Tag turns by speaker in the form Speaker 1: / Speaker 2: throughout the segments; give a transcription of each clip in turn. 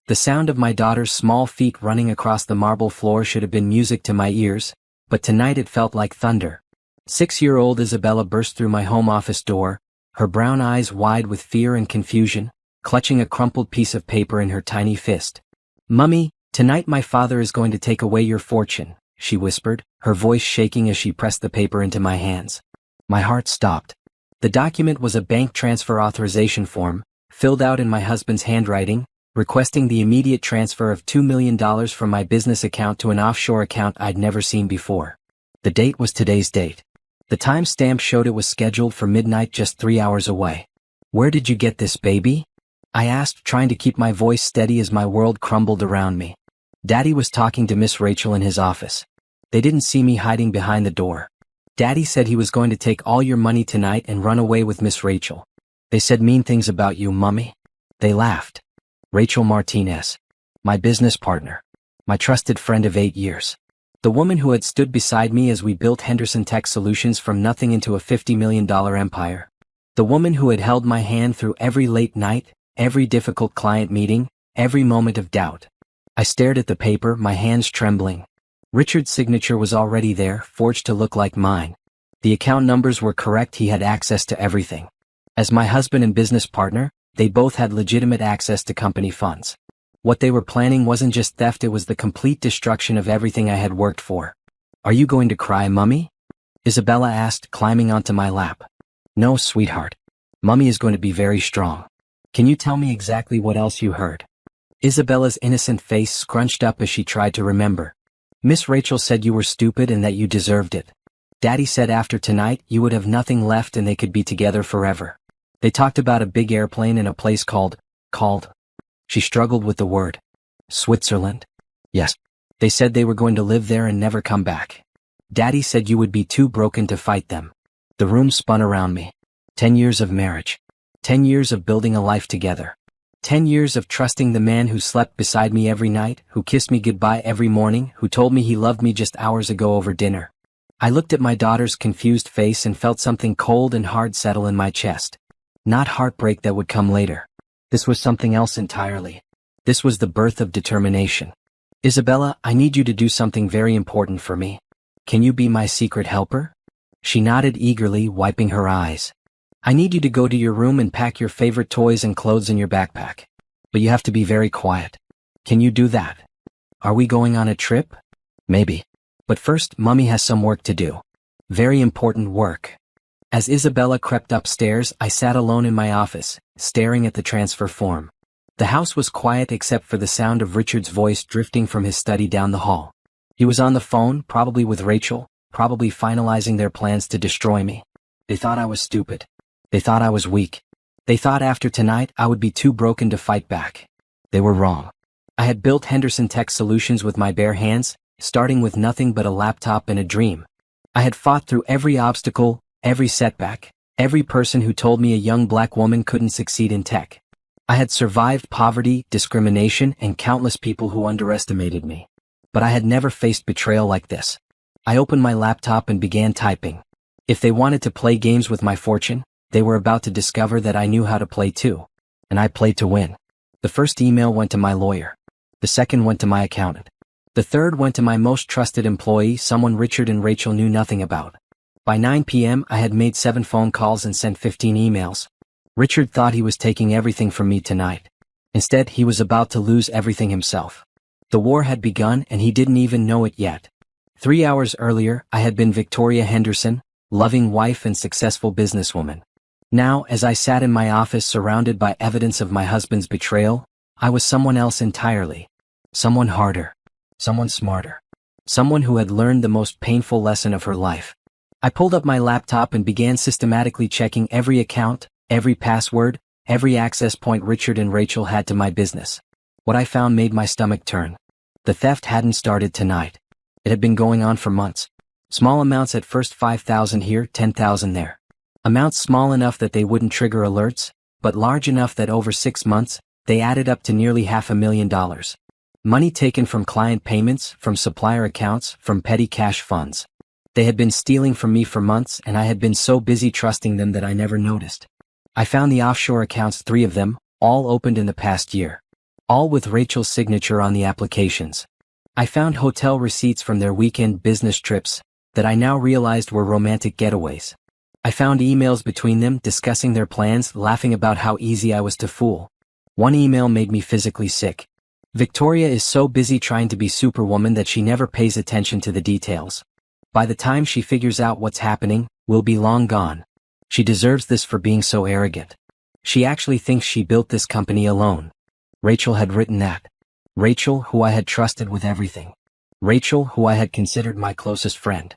Speaker 1: The sound of my daughter's small feet running across the marble floor should have been music to my ears, but tonight it felt like thunder. 6-year-old Isabella burst through my home office door, her brown eyes wide with fear and confusion, clutching a crumpled piece of paper in her tiny fist. "Mummy, tonight my father is going to take away your fortune," she whispered, her voice shaking as she pressed the paper into my hands. My heart stopped. The document was a bank transfer authorization form, filled out in my husband's handwriting, requesting the immediate transfer of $2 million from my business account to an offshore account I'd never seen before. The date was today's date. The time stamp showed it was scheduled for midnight, just 3 hours away. "Where did you get this, baby?" I asked, trying to keep my voice steady as my world crumbled around me. Daddy was talking to Miss Rachel in his office. They didn't see me hiding behind the door. "Daddy said he was going to take all your money tonight and run away with Miss Rachel. They said mean things about you, Mummy." They laughed. Rachel Martinez. My business partner. My trusted friend of 8 years. The woman who had stood beside me as we built Henderson Tech Solutions from nothing into a $50 million empire. The woman who had held my hand through every late night, every difficult client meeting, every moment of doubt. I stared at the paper, my hands trembling. Richard's signature was already there, forged to look like mine. The account numbers were correct, he had access to everything. As my husband and business partner, they both had legitimate access to company funds. What they were planning wasn't just theft, it was the complete destruction of everything I had worked for. "Are you going to cry, Mummy?" Isabella asked, climbing onto my lap. "No, sweetheart. Mummy is going to be very strong. Can you tell me exactly what else you heard?" Isabella's innocent face scrunched up as she tried to remember. "Miss Rachel said you were stupid and that you deserved it. Daddy said after tonight you would have nothing left and they could be together forever. They talked about a big airplane in a place called. She struggled with the word. "Switzerland?" "Yes. They said they were going to live there and never come back. Daddy said you would be too broken to fight them." The room spun around me. 10 years of marriage. 10 years of building a life together. 10 years of trusting the man who slept beside me every night, who kissed me goodbye every morning, who told me he loved me just hours ago over dinner. I looked at my daughter's confused face and felt something cold and hard settle in my chest. Not heartbreak that would come later. This was something else entirely. This was the birth of determination. "Isabella, I need you to do something very important for me. Can you be my secret helper?" She nodded eagerly, wiping her eyes. "I need you to go to your room and pack your favorite toys and clothes in your backpack. But you have to be very quiet. Can you do that?" "Are we going on a trip?" "Maybe. But first, Mummy has some work to do. Very important work." As Isabella crept upstairs, I sat alone in my office, staring at the transfer form. The house was quiet except for the sound of Richard's voice drifting from his study down the hall. He was on the phone, probably with Rachel, probably finalizing their plans to destroy me. They thought I was stupid. They thought I was weak. They thought after tonight I would be too broken to fight back. They were wrong. I had built Henderson Tech Solutions with my bare hands, starting with nothing but a laptop and a dream. I had fought through every obstacle, every setback, every person who told me a young black woman couldn't succeed in tech. I had survived poverty, discrimination, and countless people who underestimated me. But I had never faced betrayal like this. I opened my laptop and began typing. If they wanted to play games with my fortune, they were about to discover that I knew how to play too. And I played to win. The first email went to my lawyer. The second went to my accountant. The third went to my most trusted employee, someone Richard and Rachel knew nothing about. By 9 p.m. I had made 7 phone calls and sent 15 emails. Richard thought he was taking everything from me tonight. Instead, he was about to lose everything himself. The war had begun and he didn't even know it yet. 3 hours earlier, I had been Victoria Henderson, loving wife and successful businesswoman. Now, as I sat in my office surrounded by evidence of my husband's betrayal, I was someone else entirely. Someone harder. Someone smarter. Someone who had learned the most painful lesson of her life. I pulled up my laptop and began systematically checking every account, every password, every access point Richard and Rachel had to my business. What I found made my stomach turn. The theft hadn't started tonight. It had been going on for months. Small amounts at first, 5,000 here, 10,000 there. Amounts small enough that they wouldn't trigger alerts, but large enough that over 6 months, they added up to nearly $500,000. Money taken from client payments, from supplier accounts, from petty cash funds. They had been stealing from me for months and I had been so busy trusting them that I never noticed. I found the offshore accounts, 3 of them, all opened in the past year. all with Rachel's signature on the applications. I found hotel receipts from their weekend business trips that I now realized were romantic getaways. I found emails between them discussing their plans, laughing about how easy I was to fool. One email made me physically sick. Victoria is so busy trying to be Superwoman that she never pays attention to the details. By the time she figures out what's happening, we'll be long gone. She deserves this for being so arrogant. She actually thinks she built this company alone. Rachel had written that. Rachel, who I had trusted with everything. Rachel, who I had considered my closest friend.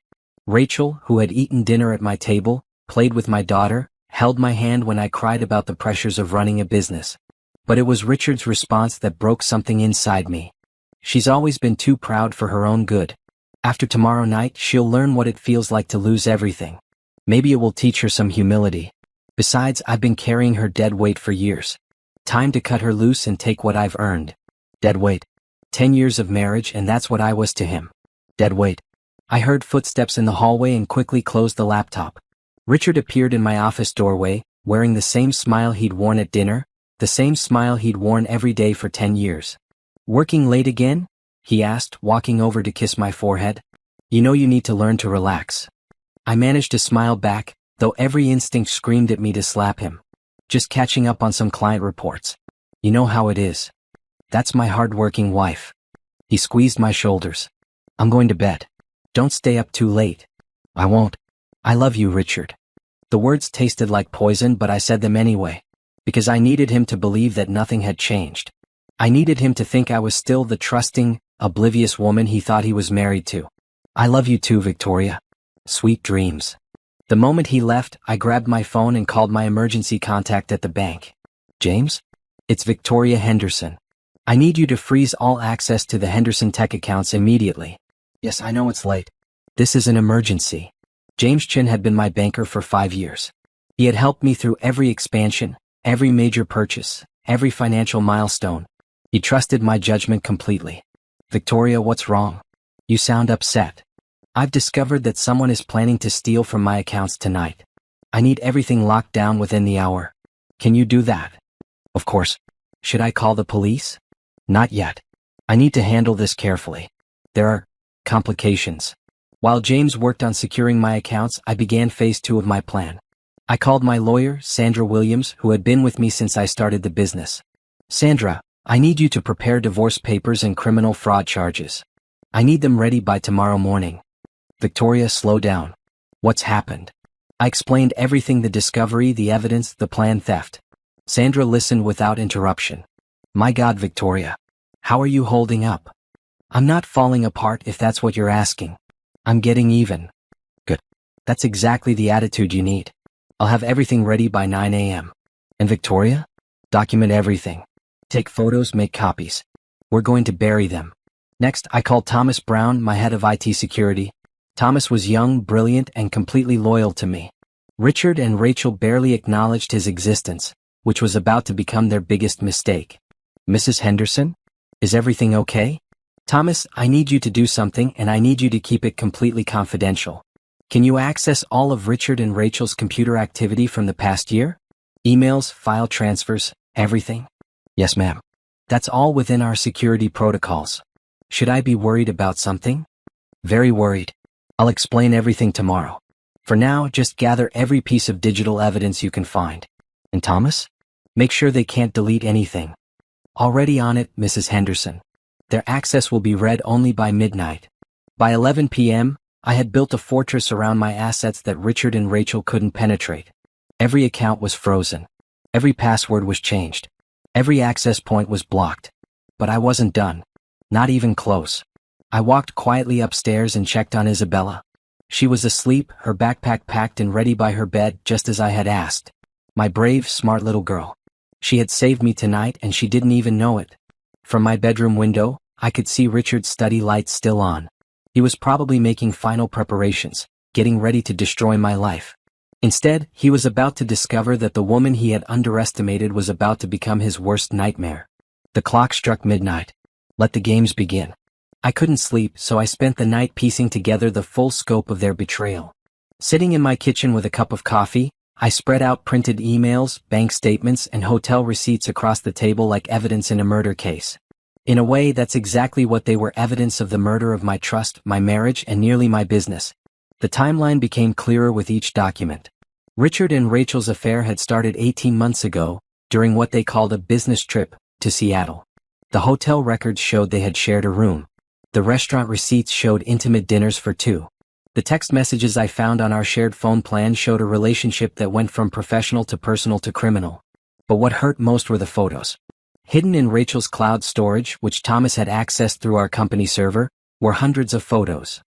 Speaker 1: Rachel, who had eaten dinner at my table, played with my daughter, held my hand when I cried about the pressures of running a business. But it was Richard's response that broke something inside me. She's always been too proud for her own good. After tomorrow night, she'll learn what it feels like to lose everything. Maybe it will teach her some humility. Besides, I've been carrying her dead weight for years. Time to cut her loose and take what I've earned. Dead weight. 10 years of marriage, and that's what I was to him. Dead weight. I heard footsteps in the hallway and quickly closed the laptop. Richard appeared in my office doorway, wearing the same smile he'd worn at dinner, the same smile he'd worn every day for 10 years. "Working late again?" he asked, walking over to kiss my forehead. "You know you need to learn to relax." I managed to smile back, though every instinct screamed at me to slap him. "Just catching up on some client reports. You know how it is. That's my hard-working wife." He squeezed my shoulders. "I'm going to bed. Don't stay up too late." "I won't. I love you, Richard." The words tasted like poison, but I said them anyway, because I needed him to believe that nothing had changed. I needed him to think I was still the trusting, oblivious woman he thought he was married to. "I love you too, Victoria. Sweet dreams." The moment he left, I grabbed my phone and called my emergency contact at the bank. "James? It's Victoria Henderson. I need you to freeze all access to the Henderson Tech accounts immediately." "Yes, I know it's late. This is an emergency." James Chin had been my banker for 5 years. He had helped me through every expansion, every major purchase, every financial milestone. He trusted my judgment completely. "Victoria, what's wrong? You sound upset." "I've discovered that someone is planning to steal from my accounts tonight. I need everything locked down within the hour. Can you do that?" "Of course. Should I call the police?" "Not yet. I need to handle this carefully. There are complications." While James worked on securing my accounts, I began phase 2 of my plan. I called my lawyer, Sandra Williams, who had been with me since I started the business. "Sandra, I need you to prepare divorce papers and criminal fraud charges. I need them ready by tomorrow morning." "Victoria, slow down. What's happened?" I explained everything: the discovery, the evidence, the planned theft. Sandra listened without interruption. "My God, Victoria. How are you holding up?" "I'm not falling apart, if that's what you're asking. I'm getting even." "Good. That's exactly the attitude you need. I'll have everything ready by 9 a.m. And Victoria? Document everything. Take photos, make copies. We're going to bury them." Next, I called Thomas Brown, my head of IT security. Thomas was young, brilliant, and completely loyal to me. Richard and Rachel barely acknowledged his existence, which was about to become their biggest mistake. "Mrs. Henderson? Is everything okay?" "Thomas, I need you to do something, and I need you to keep it completely confidential. Can you access all of Richard and Rachel's computer activity from the past year? Emails, file transfers, everything?" "Yes, ma'am. That's all within our security protocols." "Should I be worried about something?" "Very worried. I'll explain everything tomorrow. For now, just gather every piece of digital evidence you can find. And Thomas? Make sure they can't delete anything." "Already on it, Mrs. Henderson. Their access will be read only by midnight." By 11 p.m., I had built a fortress around my assets that Richard and Rachel couldn't penetrate. Every account was frozen. Every password was changed. Every access point was blocked. But I wasn't done. Not even close. I walked quietly upstairs and checked on Isabella. She was asleep, her backpack packed and ready by her bed, just as I had asked. My brave, smart little girl. She had saved me tonight, and she didn't even know it. From my bedroom window, I could see Richard's study lights still on. He was probably making final preparations, getting ready to destroy my life. Instead, he was about to discover that the woman he had underestimated was about to become his worst nightmare. The clock struck midnight. Let the games begin. I couldn't sleep, so I spent the night piecing together the full scope of their betrayal. Sitting in my kitchen with a cup of coffee, I spread out printed emails, bank statements, and hotel receipts across the table like evidence in a murder case. In a way, that's exactly what they were: evidence of the murder of my trust, my marriage, and nearly my business. The timeline became clearer with each document. Richard and Rachel's affair had started 18 months ago, during what they called a business trip to Seattle. The hotel records showed they had shared a room. The restaurant receipts showed intimate dinners for two. The text messages I found on our shared phone plan showed a relationship that went from professional to personal to criminal. But what hurt most were the photos. Hidden in Rachel's cloud storage, which Thomas had accessed through our company server, were hundreds of photos.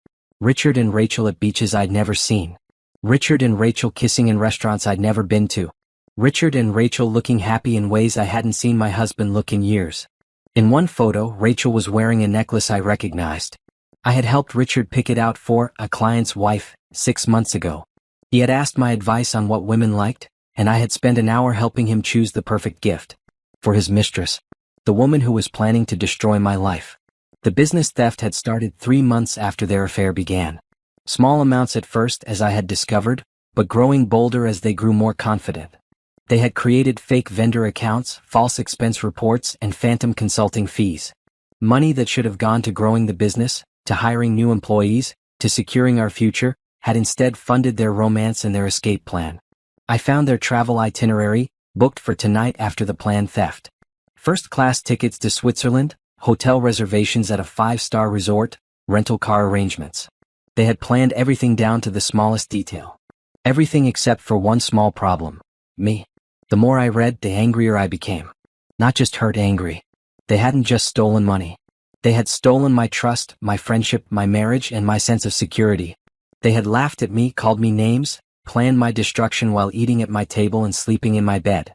Speaker 1: Richard and Rachel at beaches I'd never seen. Richard and Rachel kissing in restaurants I'd never been to. Richard and Rachel looking happy in ways I hadn't seen my husband look in years. In one photo, Rachel was wearing a necklace I recognized. I had helped Richard pick it out for a client's wife 6 months ago. He had asked my advice on what women liked, and I had spent an hour helping him choose the perfect gift for his mistress, the woman who was planning to destroy my life. The business theft had started 3 months after their affair began. Small amounts at first, as I had discovered, but growing bolder as they grew more confident. They had created fake vendor accounts, false expense reports, and phantom consulting fees. Money that should have gone to growing the business, to hiring new employees, to securing our future, had instead funded their romance and their escape plan. I found their travel itinerary, booked for tonight after the planned theft. First-class tickets to Switzerland, hotel reservations at a 5-star resort, rental car arrangements. They had planned everything down to the smallest detail. Everything except for one small problem: me. The more I read, the angrier I became. Not just hurt angry. They hadn't just stolen money. They had stolen my trust, my friendship, my marriage, and my sense of security. They had laughed at me, called me names, planned my destruction while eating at my table and sleeping in my bed.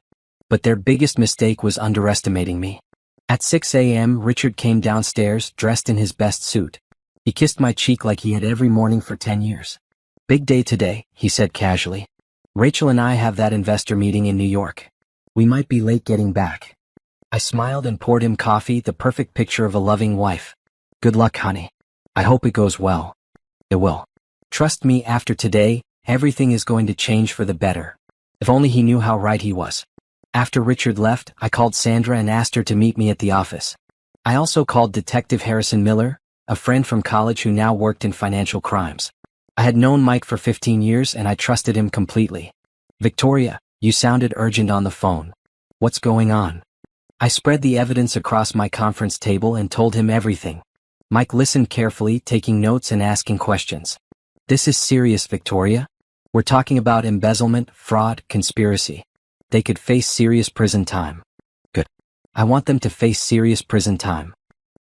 Speaker 1: But their biggest mistake was underestimating me. At 6 a.m., Richard came downstairs, dressed in his best suit. He kissed my cheek like he had every morning for 10 years. "Big day today," he said casually. "Rachel and I have that investor meeting in New York. We might be late getting back." I smiled and poured him coffee, the perfect picture of a loving wife. "Good luck, honey. I hope it goes well." "It will. Trust me, after today, everything is going to change for the better." If only he knew how right he was. After Richard left, I called Sandra and asked her to meet me at the office. I also called Detective Harrison Miller, a friend from college who now worked in financial crimes. I had known Mike for 15 years and I trusted him completely. "Victoria, you sounded urgent on the phone. What's going on?" I spread the evidence across my conference table and told him everything. Mike listened carefully, taking notes and asking questions. "This is serious, Victoria. We're talking about embezzlement, fraud, conspiracy. They could face serious prison time." "Good. I want them to face serious prison time.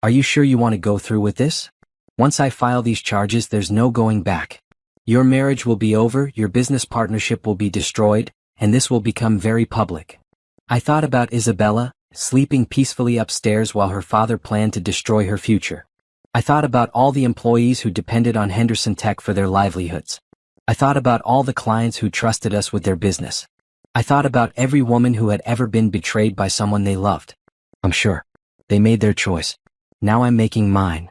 Speaker 1: Are you sure you want to go through with this? Once I file these charges, there's no going back. Your marriage will be over, your business partnership will be destroyed, and this will become very public." I thought about Isabella, sleeping peacefully upstairs while her father planned to destroy her future. I thought about all the employees who depended on Henderson Tech for their livelihoods. I thought about all the clients who trusted us with their business. I thought about every woman who had ever been betrayed by someone they loved. "I'm sure. They made their choice. Now I'm making mine."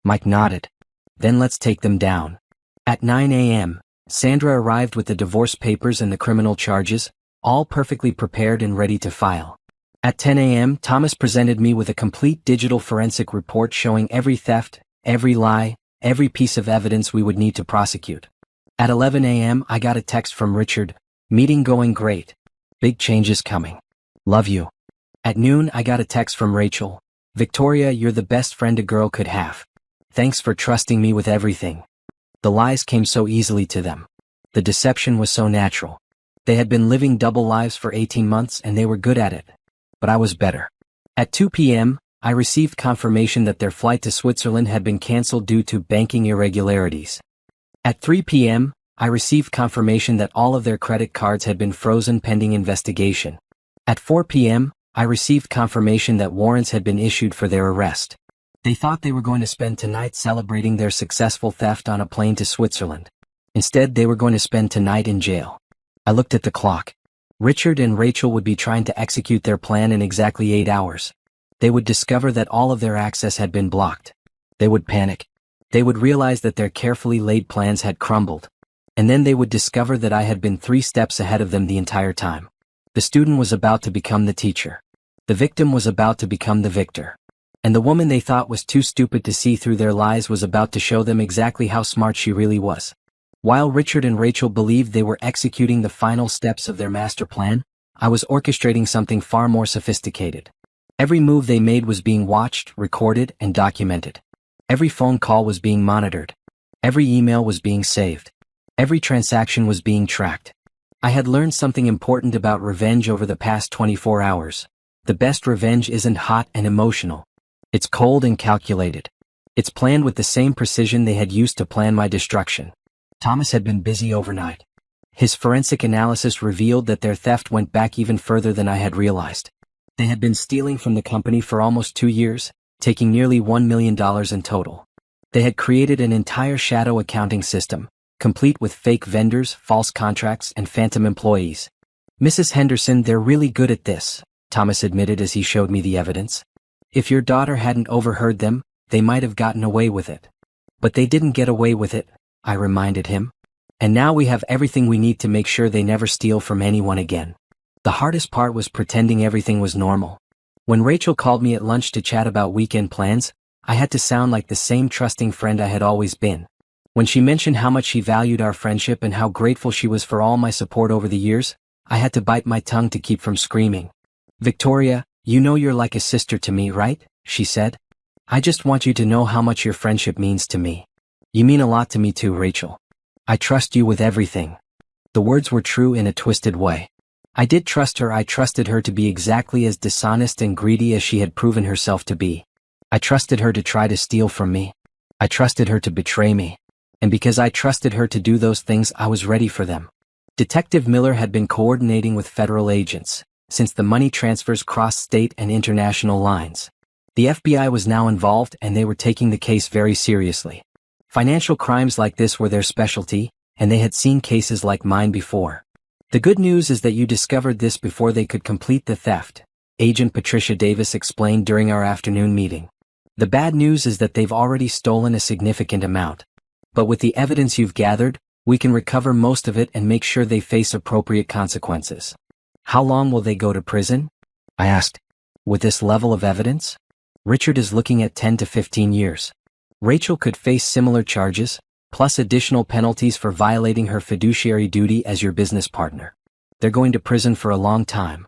Speaker 1: Mike nodded. "Then let's take them down." At 9 a.m., Sandra arrived with the divorce papers and the criminal charges, all perfectly prepared and ready to file. At 10 a.m., Thomas presented me with a complete digital forensic report showing every theft, every lie, every piece of evidence we would need to prosecute. At 11 a.m., I got a text from Richard: "Meeting going great. Big changes coming. Love you." At noon, I got a text from Rachel: "Victoria, you're the best friend a girl could have. Thanks for trusting me with everything." The lies came so easily to them. The deception was so natural. They had been living double lives for 18 months and they were good at it. But I was better. At 2 p.m., I received confirmation that their flight to Switzerland had been canceled due to banking irregularities. At 3 p.m., I received confirmation that all of their credit cards had been frozen pending investigation. At 4 p.m., I received confirmation that warrants had been issued for their arrest. They thought they were going to spend tonight celebrating their successful theft on a plane to Switzerland. Instead, they were going to spend tonight in jail. I looked at the clock. Richard and Rachel would be trying to execute their plan in exactly 8 hours. They would discover that all of their access had been blocked. They would panic. They would realize that their carefully laid plans had crumbled. And then they would discover that I had been 3 steps ahead of them the entire time. The student was about to become the teacher. The victim was about to become the victor. And the woman they thought was too stupid to see through their lies was about to show them exactly how smart she really was. While Richard and Rachel believed they were executing the final steps of their master plan, I was orchestrating something far more sophisticated. Every move they made was being watched, recorded, and documented. Every phone call was being monitored. Every email was being saved. Every transaction was being tracked. I had learned something important about revenge over the past 24 hours. The best revenge isn't hot and emotional. It's cold and calculated. It's planned with the same precision they had used to plan my destruction. Thomas had been busy overnight. His forensic analysis revealed that their theft went back even further than I had realized. They had been stealing from the company for almost 2 years, taking nearly $1 million in total. They had created an entire shadow accounting system, complete with fake vendors, false contracts, and phantom employees. Mrs. Henderson, they're really good at this, Thomas admitted as he showed me the evidence. If your daughter hadn't overheard them, they might have gotten away with it. But they didn't get away with it, I reminded him. And now we have everything we need to make sure they never steal from anyone again. The hardest part was pretending everything was normal. When Rachel called me at lunch to chat about weekend plans, I had to sound like the same trusting friend I had always been. When she mentioned how much she valued our friendship and how grateful she was for all my support over the years, I had to bite my tongue to keep from screaming. Victoria, you know you're like a sister to me, right? She said. I just want you to know how much your friendship means to me. You mean a lot to me too, Rachel. I trust you with everything. The words were true in a twisted way. I did trust her. I trusted her to be exactly as dishonest and greedy as she had proven herself to be. I trusted her to try to steal from me. I trusted her to betray me. And because I trusted her to do those things, I was ready for them. Detective Miller had been coordinating with federal agents, since the money transfers crossed state and international lines. The FBI was now involved and they were taking the case very seriously. Financial crimes like this were their specialty, and they had seen cases like mine before. The good news is that you discovered this before they could complete the theft, Agent Patricia Davis explained during our afternoon meeting. The bad news is that they've already stolen a significant amount. But with the evidence you've gathered, we can recover most of it and make sure they face appropriate consequences. How long will they go to prison? I asked. With this level of evidence? Richard is looking at 10 to 15 years. Rachel could face similar charges, plus additional penalties for violating her fiduciary duty as your business partner. They're going to prison for a long time.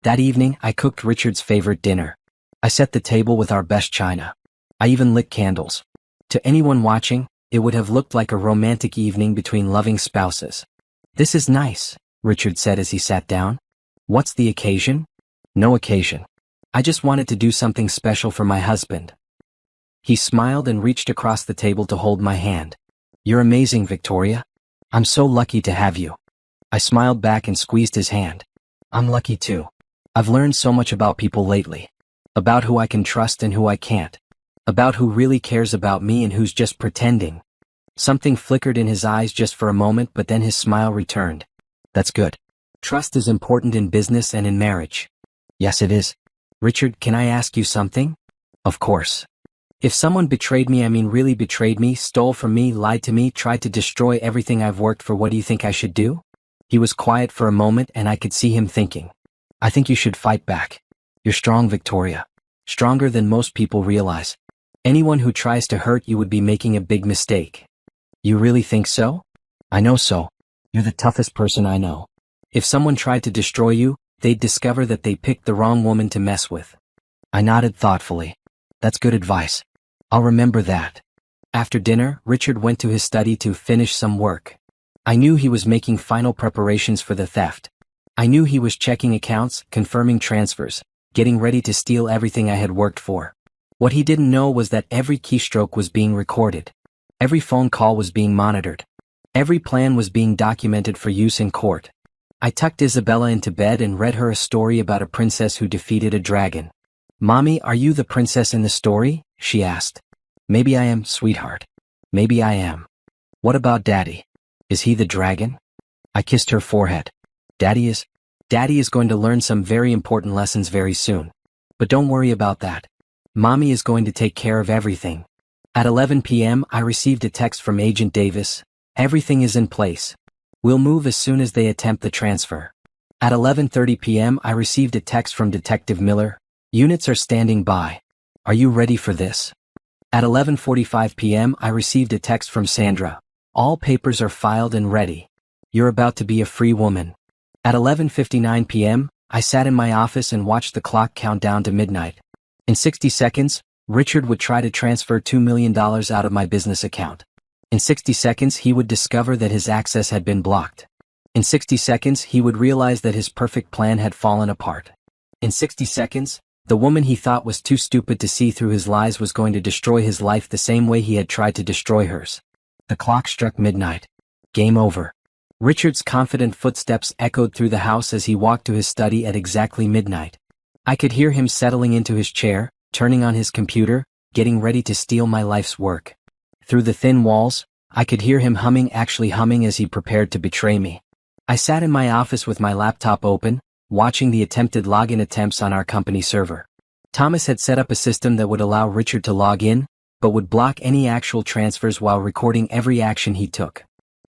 Speaker 1: That evening, I cooked Richard's favorite dinner. I set the table with our best china. I even lit candles. To anyone watching, it would have looked like a romantic evening between loving spouses. This is nice, Richard said as he sat down. What's the occasion? No occasion. I just wanted to do something special for my husband. He smiled and reached across the table to hold my hand. You're amazing, Victoria. I'm so lucky to have you. I smiled back and squeezed his hand. I'm lucky too. I've learned so much about people lately. About who I can trust and who I can't. About who really cares about me and who's just pretending. Something flickered in his eyes just for a moment, but then his smile returned. That's good. Trust is important in business and in marriage. Yes, it is. Richard, can I ask you something? Of course. If someone betrayed me, really betrayed me, stole from me, lied to me, tried to destroy everything I've worked for, what do you think I should do? He was quiet for a moment and I could see him thinking. I think you should fight back. You're strong, Victoria. Stronger than most people realize. Anyone who tries to hurt you would be making a big mistake. You really think so? I know so. You're the toughest person I know. If someone tried to destroy you, they'd discover that they picked the wrong woman to mess with. I nodded thoughtfully. That's good advice. I'll remember that. After dinner, Richard went to his study to finish some work. I knew he was making final preparations for the theft. I knew he was checking accounts, confirming transfers, getting ready to steal everything I had worked for. What he didn't know was that every keystroke was being recorded. Every phone call was being monitored. Every plan was being documented for use in court. I tucked Isabella into bed and read her a story about a princess who defeated a dragon. Mommy, are you the princess in the story? She asked. Maybe I am, sweetheart. Maybe I am. What about Daddy? Is he the dragon? I kissed her forehead. Daddy is going to learn some very important lessons very soon. But don't worry about that. Mommy is going to take care of everything. At 11 p.m. I received a text from Agent Davis, Everything is in place. We'll move as soon as they attempt the transfer. At 11:30 p.m. I received a text from Detective Miller. Units are standing by. Are you ready for this? At 11:45 p.m. I received a text from Sandra. All papers are filed and ready. You're about to be a free woman. At 11:59 p.m., I sat in my office and watched the clock count down to midnight. In 60 seconds, Richard would try to transfer $2 million out of my business account. In 60 seconds he would discover that his access had been blocked. In 60 seconds he would realize that his perfect plan had fallen apart. In 60 seconds, the woman he thought was too stupid to see through his lies was going to destroy his life the same way he had tried to destroy hers. The clock struck midnight. Game over. Richard's confident footsteps echoed through the house as he walked to his study at exactly midnight. I could hear him settling into his chair, turning on his computer, getting ready to steal my life's work. Through the thin walls, I could hear him actually humming as he prepared to betray me. I sat in my office with my laptop open, watching the attempted login attempts on our company server. Thomas had set up a system that would allow Richard to log in, but would block any actual transfers while recording every action he took.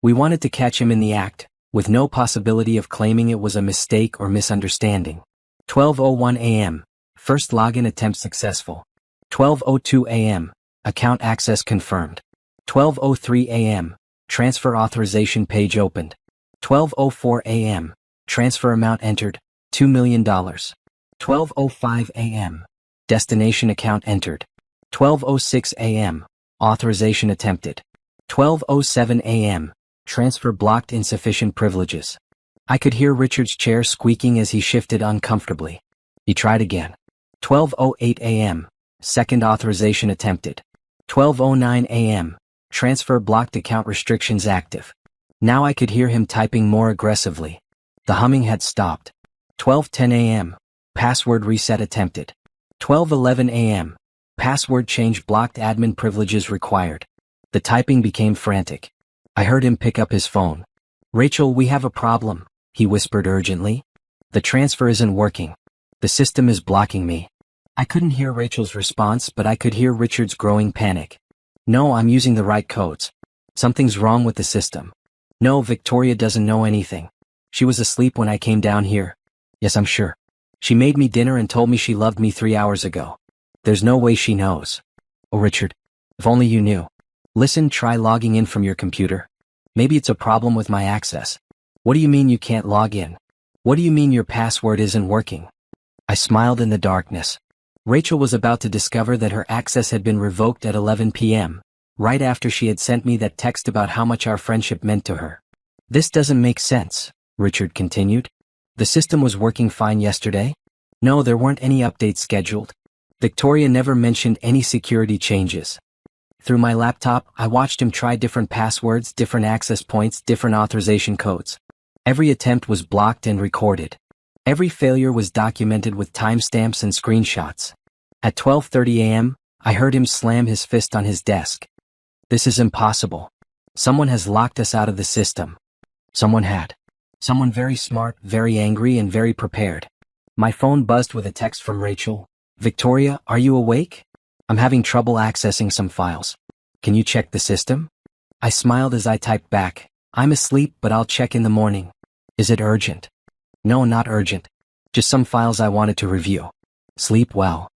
Speaker 1: We wanted to catch him in the act, with no possibility of claiming it was a mistake or misunderstanding. 12:01 a.m. First login attempt successful. 12:02 a.m. Account access confirmed. 12:03 a.m. Transfer authorization page opened. 12:04 a.m. Transfer amount entered, $2 million. 12:05 a.m. Destination account entered. 12:06 a.m. Authorization attempted. 12:07 a.m. Transfer blocked, insufficient privileges. I could hear Richard's chair squeaking as he shifted uncomfortably. He tried again. 12:08 a.m. Second authorization attempted. 12:09 a.m. Transfer blocked, account restrictions active. Now I could hear him typing more aggressively. The humming had stopped. 12:10 a.m. Password reset attempted. 12:11 a.m. Password change blocked, admin privileges required. The typing became frantic. I heard him pick up his phone. "Rachel, we have a problem," he whispered urgently. "The transfer isn't working. The system is blocking me." I couldn't hear Rachel's response, but I could hear Richard's growing panic. "No, I'm using the right codes. Something's wrong with the system. No, Victoria doesn't know anything. She was asleep when I came down here. Yes, I'm sure. She made me dinner and told me she loved me 3 hours ago. There's no way she knows. Oh, Richard, if only you knew. Listen, try logging in from your computer. Maybe it's a problem with my access." "What do you mean you can't log in? What do you mean your password isn't working?" I smiled in the darkness. Rachel was about to discover that her access had been revoked at 11 p.m., right after she had sent me that text about how much our friendship meant to her. "This doesn't make sense," Richard continued. "The system was working fine yesterday. No, there weren't any updates scheduled. Victoria never mentioned any security changes." Through my laptop, I watched him try different passwords, different access points, different authorization codes. Every attempt was blocked and recorded. Every failure was documented with timestamps and screenshots. At 12:30 a.m., I heard him slam his fist on his desk. "This is impossible. Someone has locked us out of the system. Someone had. Someone very smart, very angry, and very prepared." My phone buzzed with a text from Rachel. "Victoria, are you awake? I'm having trouble accessing some files. Can you check the system?" I smiled as I typed back, "I'm asleep, but I'll check in the morning. Is it urgent?" "No, not urgent. Just some files I wanted to review." Sleep well.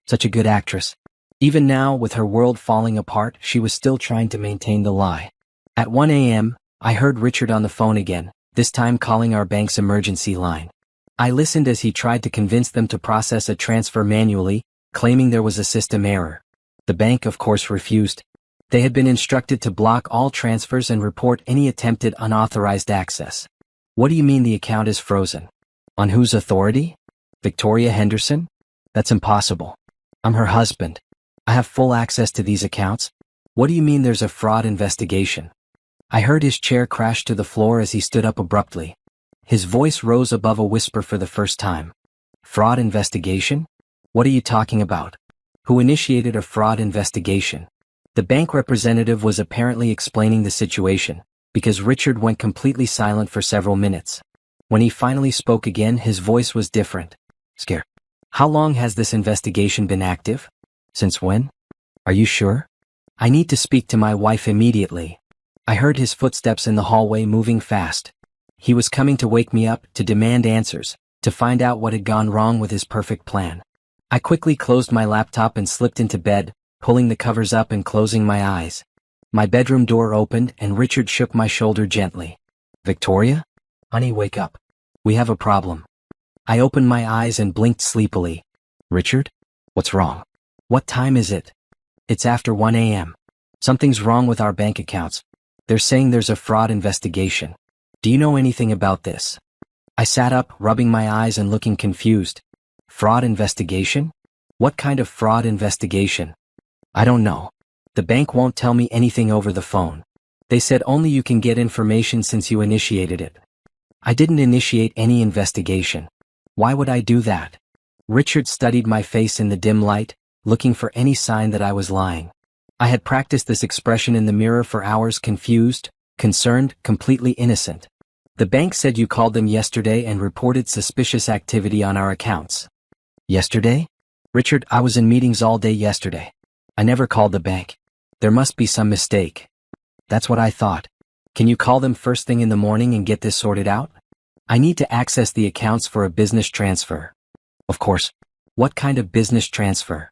Speaker 1: Such a good actress. Even now, with her world falling apart, she was still trying to maintain the lie. At 1 a.m., I heard Richard on the phone again, this time calling our bank's emergency line. I listened as he tried to convince them to process a transfer manually, claiming there was a system error. The bank, of course, refused. They had been instructed to block all transfers and report any attempted unauthorized access. "What do you mean the account is frozen? On whose authority? Victoria Henderson? That's impossible. I'm her husband. I have full access to these accounts. What do you mean there's a fraud investigation?" I heard his chair crash to the floor as he stood up abruptly. His voice rose above a whisper for the first time. "Fraud investigation? What are you talking about? Who initiated a fraud investigation?" The bank representative was apparently explaining the situation, because Richard went completely silent for several minutes. When he finally spoke again, his voice was different. "Scared. How long has this investigation been active? Since when? Are you sure? I need to speak to my wife immediately." I heard his footsteps in the hallway moving fast. He was coming to wake me up, to demand answers, to find out what had gone wrong with his perfect plan. I quickly closed my laptop and slipped into bed, pulling the covers up and closing my eyes. My bedroom door opened and Richard shook my shoulder gently. "Victoria? Honey, wake up. We have a problem." I opened my eyes and blinked sleepily. "Richard? What's wrong? What time is it?" "It's after 1 a.m. Something's wrong with our bank accounts. They're saying there's a fraud investigation. Do you know anything about this?" I sat up, rubbing my eyes and looking confused. "Fraud investigation? What kind of fraud investigation?" "I don't know. The bank won't tell me anything over the phone. They said only you can get information since you initiated it." "I didn't initiate any investigation. Why would I do that?" Richard studied my face in the dim light, looking for any sign that I was lying. I had practiced this expression in the mirror for hours, confused, concerned, completely innocent. "The bank said you called them yesterday and reported suspicious activity on our accounts." "Yesterday?" "Richard, I was in meetings all day yesterday. I never called the bank. There must be some mistake." "That's what I thought. Can you call them first thing in the morning and get this sorted out? I need to access the accounts for a business transfer." "Of course. What kind of business transfer?"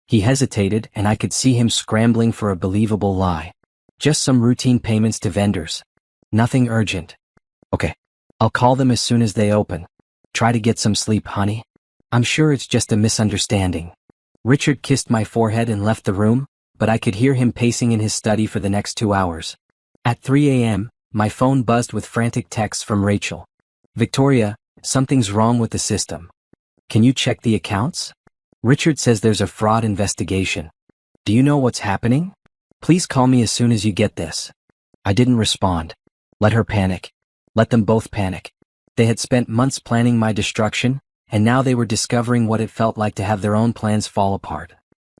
Speaker 1: He hesitated and I could see him scrambling for a believable lie. "Just some routine payments to vendors. Nothing urgent." "Okay. I'll call them as soon as they open. Try to get some sleep, honey. I'm sure it's just a misunderstanding." Richard kissed my forehead and left the room, but I could hear him pacing in his study for the next 2 hours. At 3 a.m., my phone buzzed with frantic texts from Rachel. "Victoria, something's wrong with the system. Can you check the accounts? Richard says there's a fraud investigation. Do you know what's happening? Please call me as soon as you get this." I didn't respond. Let her panic. Let them both panic. They had spent months planning my destruction, and now they were discovering what it felt like to have their own plans fall apart.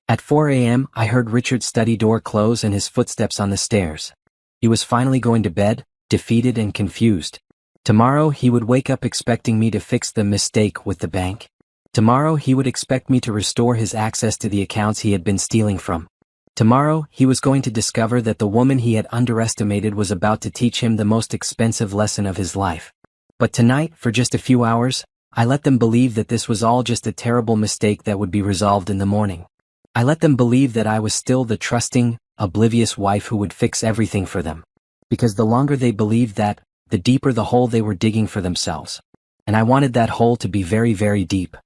Speaker 1: At 4 a.m., I heard Richard's study door close and his footsteps on the stairs. He was finally going to bed, defeated and confused. Tomorrow he would wake up expecting me to fix the mistake with the bank. Tomorrow he would expect me to restore his access to the accounts he had been stealing from. Tomorrow he was going to discover that the woman he had underestimated was about to teach him the most expensive lesson of his life. But tonight, for just a few hours, I let them believe that this was all just a terrible mistake that would be resolved in the morning. I let them believe that I was still the trusting, oblivious wife who would fix everything for them. Because the longer they believed that, the deeper the hole they were digging for themselves. And I wanted that hole to be very, very deep.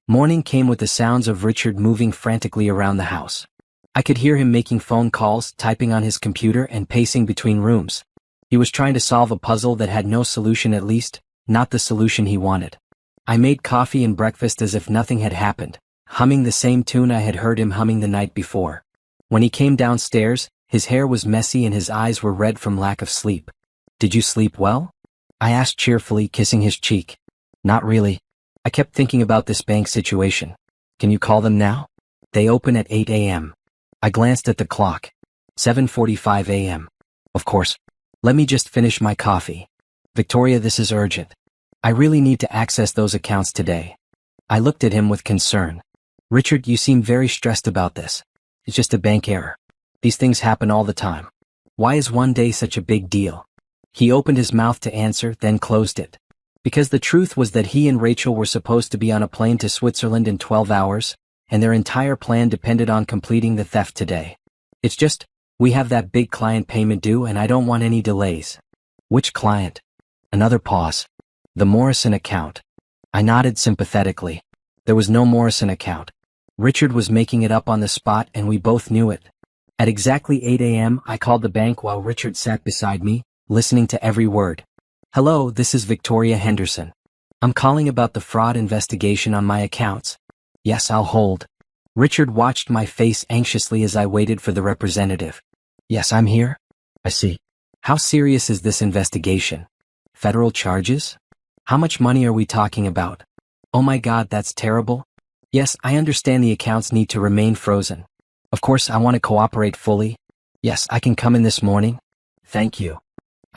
Speaker 1: Morning came with the sounds of Richard moving frantically around the house. I could hear him making phone calls, typing on his computer and pacing between rooms. He was trying to solve a puzzle that had no solution, at least, not the solution he wanted. I made coffee and breakfast as if nothing had happened, humming the same tune I had heard him humming the night before. When he came downstairs, his hair was messy and his eyes were red from lack of sleep. "Did you sleep well?" I asked cheerfully, kissing his cheek. "Not really. I kept thinking about this bank situation. Can you call them now? They open at 8 a.m. I glanced at the clock. 7:45 a.m. Of course. Let me just finish my coffee. Victoria, this is urgent. I really need to access those accounts today." I looked at him with concern. "Richard, you seem very stressed about this. It's just a bank error. These things happen all the time. Why is one day such a big deal?" He opened his mouth to answer, then closed it. Because the truth was that he and Rachel were supposed to be on a plane to Switzerland in 12 hours, and their entire plan depended on completing the theft today. "It's just, we have that big client payment due and I don't want any delays." "Which client?" Another pause. "The Morrison account." I nodded sympathetically. There was no Morrison account. Richard was making it up on the spot and we both knew it. At exactly 8 a.m. I called the bank while Richard sat beside me, listening to every word. "Hello, this is Victoria Henderson. I'm calling about the fraud investigation on my accounts." "Yes, I'll hold." Richard watched my face anxiously as I waited for the representative. "Yes, I'm here." "I see. How serious is this investigation? Federal charges? How much money are we talking about?" "Oh my God, that's terrible." "Yes, I understand the accounts need to remain frozen. Of course, I want to cooperate fully." "Yes, I can come in this morning." "Thank you."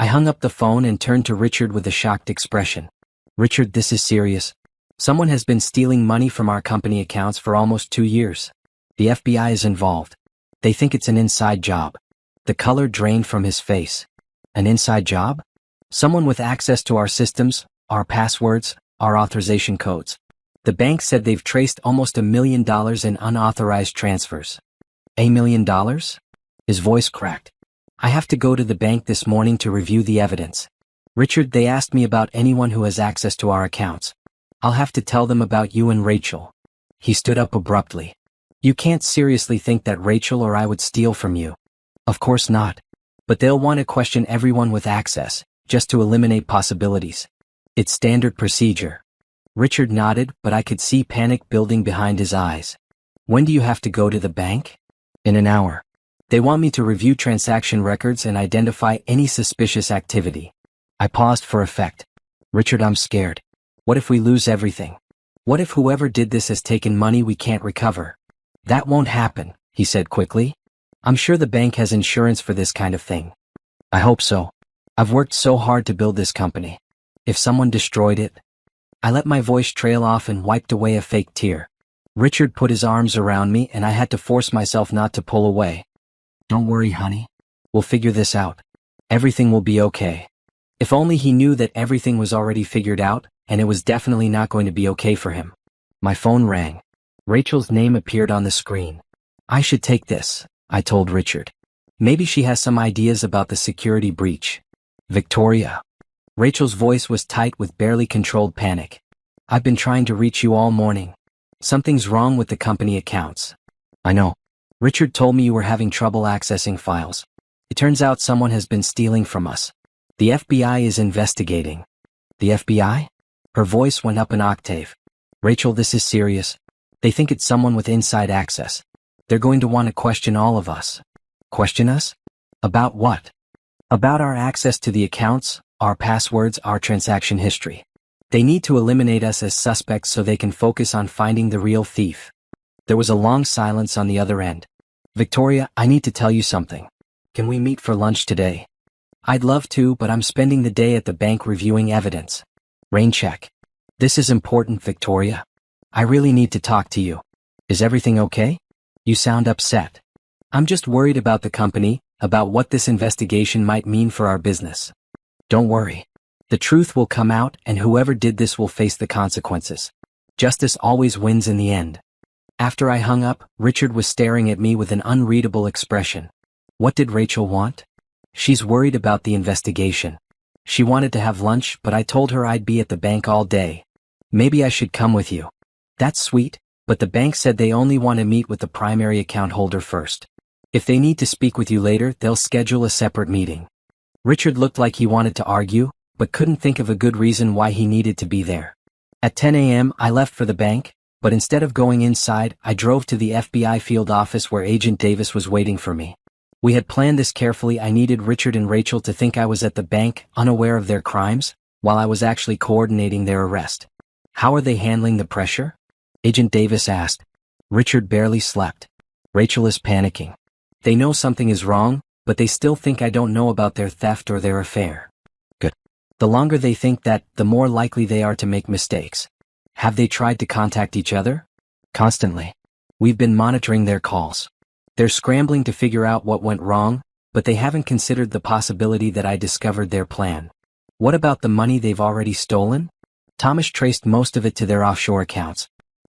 Speaker 1: I hung up the phone and turned to Richard with a shocked expression. "Richard, this is serious. Someone has been stealing money from our company accounts for almost 2 years. The FBI is involved. They think it's an inside job. The color drained from his face. An inside job? Someone with access to our systems, our passwords, our authorization codes. The bank said they've traced almost $1 million in unauthorized transfers. $1 million? His voice cracked. I have to go to the bank this morning to review the evidence. Richard, they asked me about anyone who has access to our accounts. I'll have to tell them about you and Rachel. He stood up abruptly. You can't seriously think that Rachel or I would steal from you. Of course not. But they'll want to question everyone with access, just to eliminate possibilities. It's standard procedure. Richard nodded, but I could see panic building behind his eyes. When do you have to go to the bank? In an hour. They want me to review transaction records and identify any suspicious activity. I paused for effect. Richard, I'm scared. What if we lose everything? What if whoever did this has taken money we can't recover? That won't happen, he said quickly. I'm sure the bank has insurance for this kind of thing. I hope so. I've worked so hard to build this company. If someone destroyed it... I let my voice trail off and wiped away a fake tear. Richard put his arms around me and I had to force myself not to pull away. Don't worry, honey. We'll figure this out. Everything will be okay. If only he knew that everything was already figured out, and it was definitely not going to be okay for him. My phone rang. Rachel's name appeared on the screen. I should take this, I told Richard. Maybe she has some ideas about the security breach. Victoria. Rachel's voice was tight with barely controlled panic. I've been trying to reach you all morning. Something's wrong with the company accounts. I know. Richard told me you were having trouble accessing files. It turns out someone has been stealing from us. The FBI is investigating. The FBI? Her voice went up an octave. Rachel, this is serious. They think it's someone with inside access. They're going to want to question all of us. Question us? About what? About our access to the accounts, our passwords, our transaction history. They need to eliminate us as suspects so they can focus on finding the real thief. There was a long silence on the other end. Victoria, I need to tell you something. Can we meet for lunch today? I'd love to, but I'm spending the day at the bank reviewing evidence. Rain check. This is important, Victoria. I really need to talk to you. Is everything okay? You sound upset. I'm just worried about the company, about what this investigation might mean for our business. Don't worry. The truth will come out and whoever did this will face the consequences. Justice always wins in the end. After I hung up, Richard was staring at me with an unreadable expression. What did Rachel want? She's worried about the investigation. She wanted to have lunch, but I told her I'd be at the bank all day. Maybe I should come with you. That's sweet, but the bank said they only want to meet with the primary account holder first. If they need to speak with you later, they'll schedule a separate meeting. Richard looked like he wanted to argue, but couldn't think of a good reason why he needed to be there. At 10 a.m., I left for the bank, but instead of going inside, I drove to the FBI field office where Agent Davis was waiting for me. We had planned this carefully. I needed Richard and Rachel to think I was at the bank, unaware of their crimes, while I was actually coordinating their arrest. How are they handling the pressure? Agent Davis asked. Richard barely slept. Rachel is panicking. They know something is wrong, but they still think I don't know about their theft or their affair. Good. The longer they think that, the more likely they are to make mistakes. Have they tried to contact each other? Constantly. We've been monitoring their calls. They're scrambling to figure out what went wrong, but they haven't considered the possibility that I discovered their plan. What about the money they've already stolen? Thomas traced most of it to their offshore accounts.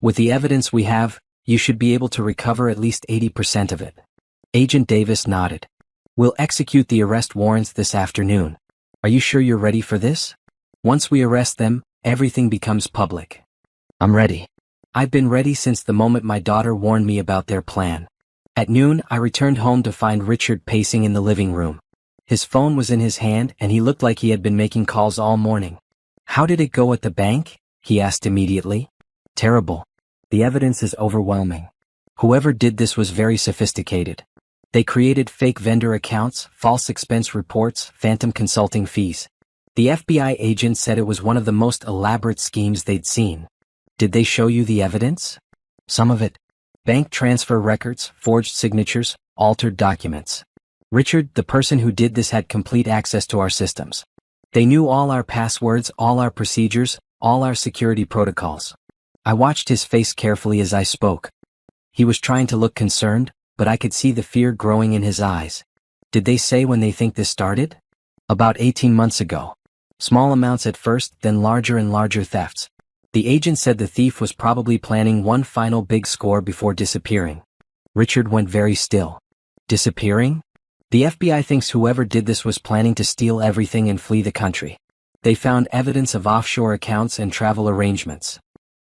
Speaker 1: With the evidence we have, you should be able to recover at least 80% of it. Agent Davis nodded. We'll execute the arrest warrants this afternoon. Are you sure you're ready for this? Once we arrest them, everything becomes public. I'm ready. I've been ready since the moment my daughter warned me about their plan. At noon, I returned home to find Richard pacing in the living room. His phone was in his hand and he looked like he had been making calls all morning. How did it go at the bank? He asked immediately. Terrible. The evidence is overwhelming. Whoever did this was very sophisticated. They created fake vendor accounts, false expense reports, phantom consulting fees. The FBI agent said it was one of the most elaborate schemes they'd seen. Did they show you the evidence? Some of it. Bank transfer records, forged signatures, altered documents. Richard, the person who did this, had complete access to our systems. They knew all our passwords, all our procedures, all our security protocols. I watched his face carefully as I spoke. He was trying to look concerned, but I could see the fear growing in his eyes. Did they say when they think this started? About 18 months ago. Small amounts at first, then larger and larger thefts. The agent said the thief was probably planning one final big score before disappearing. Richard went very still. Disappearing? The FBI thinks whoever did this was planning to steal everything and flee the country. They found evidence of offshore accounts and travel arrangements.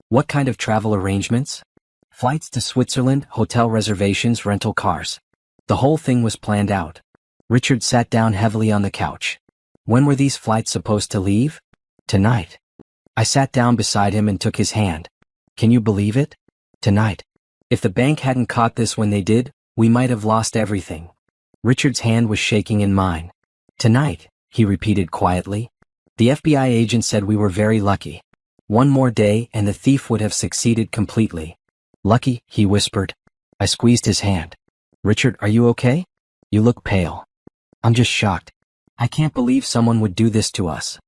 Speaker 1: What kind of travel arrangements? Flights to Switzerland, hotel reservations, rental cars. The whole thing was planned out. Richard sat down heavily on the couch. When were these flights supposed to leave? Tonight. I sat down beside him and took his hand. Can you believe it? Tonight. If the bank hadn't caught this when they did, we might have lost everything. Richard's hand was shaking in mine. Tonight, he repeated quietly. The FBI agent said we were very lucky. One more day and the thief would have succeeded completely. Lucky, he whispered. I squeezed his hand. Richard, are you okay? You look pale. I'm just shocked. I can't believe someone would do this to us.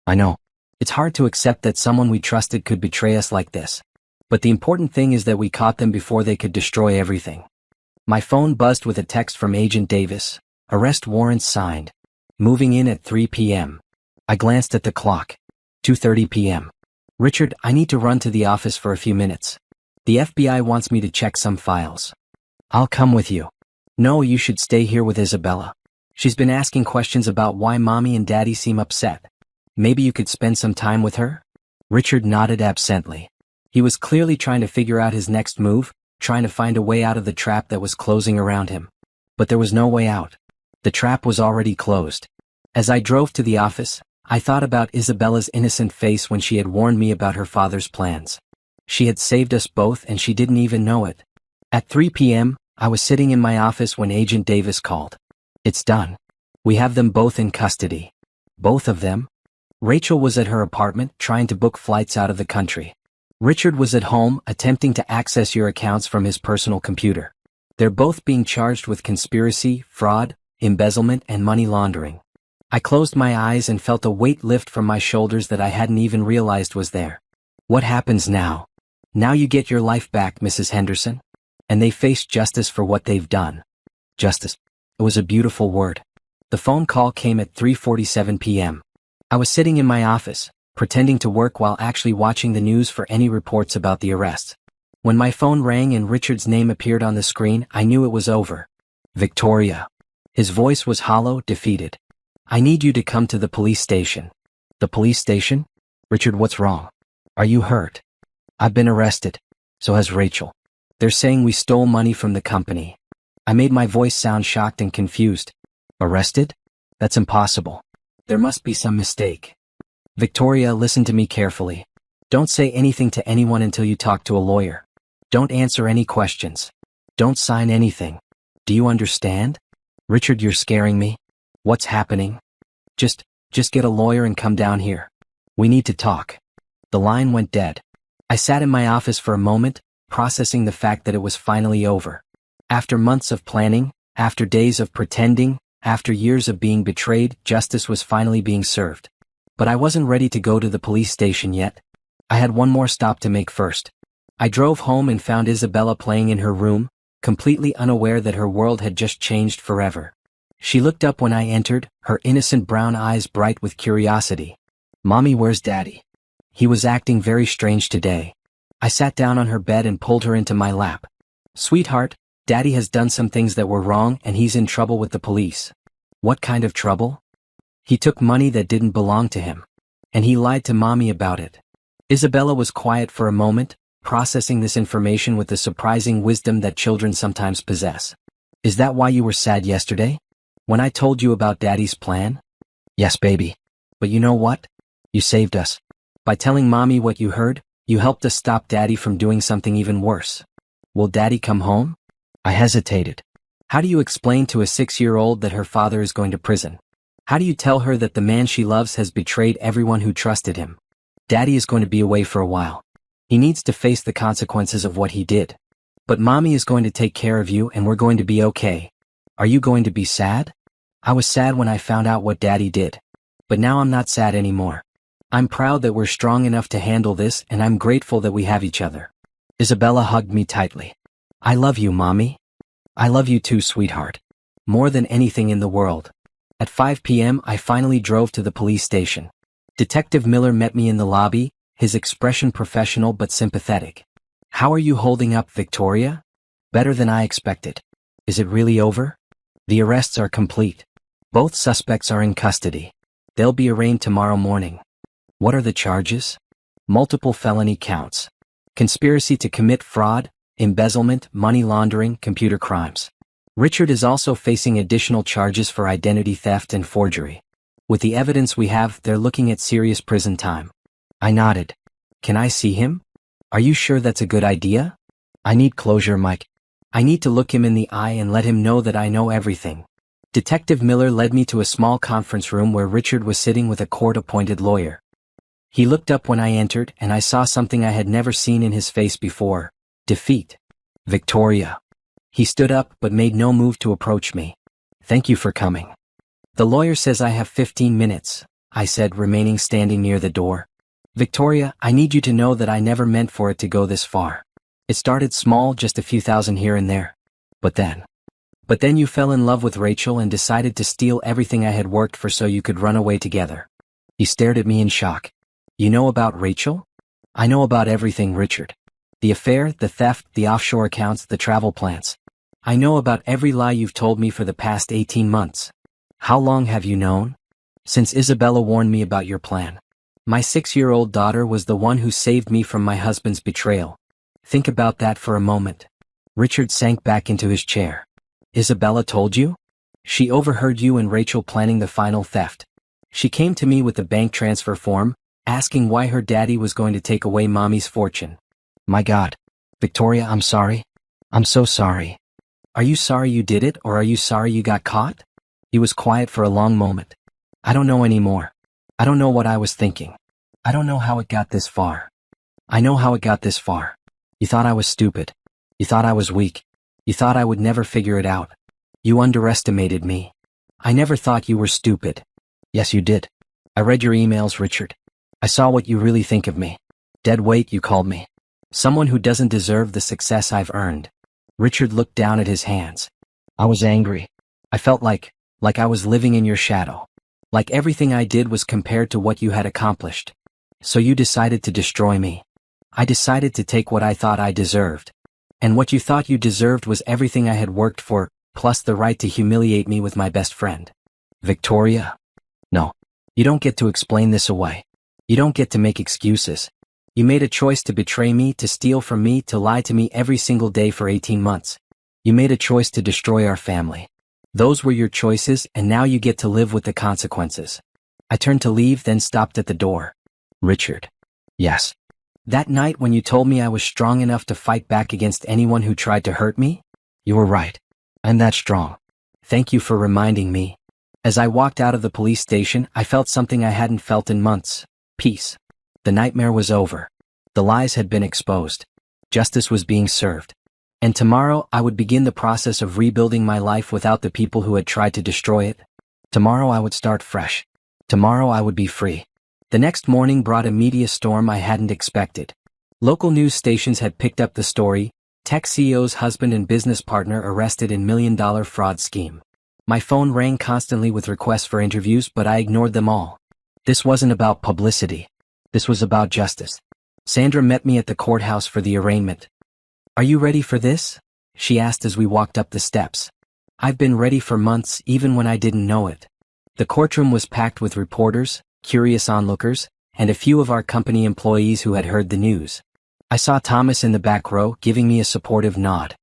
Speaker 1: I know. It's hard to accept that someone we trusted could betray us like this. But the important thing is that we caught them before they could destroy everything. My phone buzzed with a text from Agent Davis. Arrest warrants signed. Moving in at 3 p.m. I glanced at the clock. 2:30 p.m. Richard, I need to run to the office for a few minutes. The FBI wants me to check some files. I'll come with you. No, you should stay here with Isabella. She's been asking questions about why Mommy and Daddy seem upset. Maybe you could spend some time with her? Richard nodded absently. He was clearly trying to figure out his next move, trying to find a way out of the trap that was closing around him. But there was no way out. The trap was already closed. As I drove to the office, I thought about Isabella's innocent face when she had warned me about her father's plans. She had saved us both and she didn't even know it. At 3 p.m., I was sitting in my office when Agent Davis called. It's done. We have them both in custody. Both of them? Rachel was at her apartment trying to book flights out of the country. Richard was at home attempting to access your accounts from his personal computer. They're both being charged with conspiracy, fraud, embezzlement, and money laundering. I closed my eyes and felt a weight lift from my shoulders that I hadn't even realized was there. What happens now? Now you get your life back, Mrs. Henderson. And they face justice for what they've done. Justice. It was a beautiful word. The phone call came at 3:47 p.m. I was sitting in my office, pretending to work while actually watching the news for any reports about the arrests. When my phone rang and Richard's name appeared on the screen, I knew it was over. Victoria. His voice was hollow, defeated. I need you to come to the police station. The police station? Richard, what's wrong? Are you hurt? I've been arrested. So has Rachel. They're saying we stole money from the company. I made my voice sound shocked and confused. Arrested? That's impossible. There must be some mistake. Victoria, listen to me carefully. Don't say anything to anyone until you talk to a lawyer. Don't answer any questions. Don't sign anything. Do you understand? Richard, you're scaring me. What's happening? Just get a lawyer and come down here. We need to talk. The line went dead. I sat in my office for a moment, processing the fact that it was finally over. After months of planning, after days of pretending, after years of being betrayed, justice was finally being served. But I wasn't ready to go to the police station yet. I had one more stop to make first. I drove home and found Isabella playing in her room, completely unaware that her world had just changed forever. She looked up when I entered, her innocent brown eyes bright with curiosity. Mommy, where's Daddy? He was acting very strange today. I sat down on her bed and pulled her into my lap. Sweetheart, Daddy has done some things that were wrong and he's in trouble with the police. What kind of trouble? He took money that didn't belong to him. And he lied to Mommy about it. Isabella was quiet for a moment, processing this information with the surprising wisdom that children sometimes possess. Is that why you were sad yesterday? When I told you about Daddy's plan? Yes, baby. But you know what? You saved us. By telling Mommy what you heard, you helped us stop Daddy from doing something even worse. Will Daddy come home? I hesitated. How do you explain to a 6-year-old that her father is going to prison? How do you tell her that the man she loves has betrayed everyone who trusted him? Daddy is going to be away for a while. He needs to face the consequences of what he did. But Mommy is going to take care of you and we're going to be okay. Are you going to be sad? I was sad when I found out what Daddy did. But now I'm not sad anymore. I'm proud that we're strong enough to handle this and I'm grateful that we have each other. Isabella hugged me tightly. I love you, Mommy. I love you too, sweetheart. More than anything in the world. At 5 p.m. I finally drove to the police station. Detective Miller met me in the lobby, his expression professional but sympathetic. "How are you holding up, Victoria?" "Better than I expected." "Is it really over?" "The arrests are complete. Both suspects are in custody. They'll be arraigned tomorrow morning." "What are the charges?" "Multiple felony counts. Conspiracy to commit fraud, embezzlement, money laundering, computer crimes." Richard is also facing additional charges for identity theft and forgery. "With the evidence we have, they're looking at serious prison time." I nodded. "Can I see him?" "Are you sure that's a good idea?" "I need closure, Mike. I need to look him in the eye and let him know that I know everything." Detective Miller led me to a small conference room where Richard was sitting with a court-appointed lawyer. He looked up when I entered, and I saw something I had never seen in his face before: defeat. "Victoria." He stood up but made no move to approach me. "Thank you for coming." "The lawyer says I have 15 minutes, I said, remaining standing near the door. "Victoria, I need you to know that I never meant for it to go this far. It started small, just a few thousand here and there. But then you fell in love with Rachel and decided to steal everything I had worked for so you could run away together." He stared at me in shock. "You know about Rachel?" "I know about everything, Richard. The affair, the theft, the offshore accounts, the travel plans. I know about every lie you've told me for the past 18 months. "How long have you known?" "Since Isabella warned me about your plan. My 6-year-old daughter was the one who saved me from my husband's betrayal." "Think about that for a moment." Richard sank back into his chair. "Isabella told you?" "She overheard you and Rachel planning the final theft. She came to me with the bank transfer form, asking why her daddy was going to take away Mommy's fortune." "My God. Victoria, I'm sorry. I'm so sorry." "Are you sorry you did it, or are you sorry you got caught?" He was quiet for a long moment. "I don't know anymore. I don't know what I was thinking. I don't know how it got this far." "I know how it got this far. You thought I was stupid. You thought I was weak. You thought I would never figure it out. You underestimated me." "I never thought you were stupid." "Yes, you did. I read your emails, Richard. I saw what you really think of me. Dead weight, you called me. Someone who doesn't deserve the success I've earned." Richard looked down at his hands. "I was angry. I felt like I was living in your shadow. Like everything I did was compared to what you had accomplished. So you decided to destroy me. I decided to take what I thought I deserved. And what you thought you deserved was everything I had worked for, plus the right to humiliate me with my best friend." "Victoria." "No. You don't get to explain this away. You don't get to make excuses. You made a choice to betray me, to steal from me, to lie to me every single day for 18 months. You made a choice to destroy our family. Those were your choices, and now you get to live with the consequences." I turned to leave, then stopped at the door. "Richard." "Yes." "That night when you told me I was strong enough to fight back against anyone who tried to hurt me?" "You were right. I'm that strong." "Thank you for reminding me." As I walked out of the police station, I felt something I hadn't felt in months: peace. The nightmare was over. The lies had been exposed. Justice was being served. And tomorrow I would begin the process of rebuilding my life without the people who had tried to destroy it. Tomorrow I would start fresh. Tomorrow I would be free. The next morning brought a media storm I hadn't expected. Local news stations had picked up the story: tech CEO's husband and business partner arrested in $1 million fraud scheme. My phone rang constantly with requests for interviews, but I ignored them all. This wasn't about publicity. This was about justice. Sandra met me at the courthouse for the arraignment. "Are you ready for this?" she asked as we walked up the steps. "I've been ready for months, even when I didn't know it." The courtroom was packed with reporters, curious onlookers, and a few of our company employees who had heard the news. I saw Thomas in the back row, giving me a supportive nod.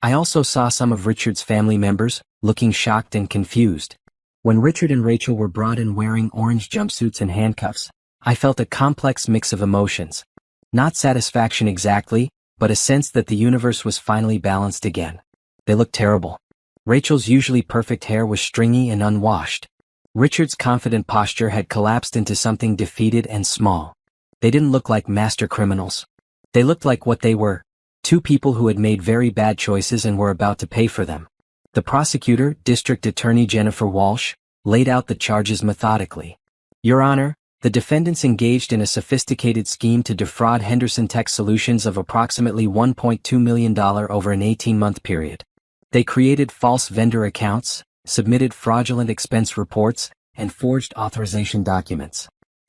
Speaker 1: I also saw some of Richard's family members, looking shocked and confused. When Richard and Rachel were brought in wearing orange jumpsuits and handcuffs, I felt a complex mix of emotions. Not satisfaction exactly, but a sense that the universe was finally balanced again. They looked terrible. Rachel's usually perfect hair was stringy and unwashed. Richard's confident posture had collapsed into something defeated and small. They didn't look like master criminals. They looked like what they were: two people who had made very bad choices and were about to pay for them. The prosecutor, District Attorney Jennifer Walsh, laid out the charges methodically. "Your Honor, the defendants engaged in a sophisticated scheme to defraud Henderson Tech Solutions of approximately $1.2 million over an 18-month period. They created false vendor accounts, submitted fraudulent expense reports, and forged authorization documents.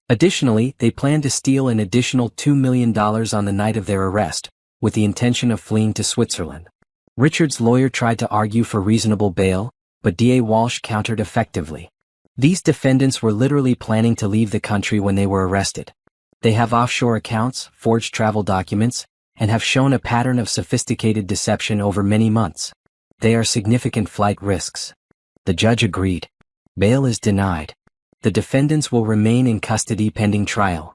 Speaker 1: Additionally, they planned to steal an additional $2 million on the night of their arrest, with the intention of fleeing to Switzerland. Richard's lawyer tried to argue for reasonable bail, but DA Walsh countered effectively. These defendants were literally planning to leave the country when they were arrested. They have offshore accounts, forged travel documents, and have shown a pattern of sophisticated deception over many months. They are significant flight risks. The judge agreed. Bail is denied. The defendants will remain in custody pending trial.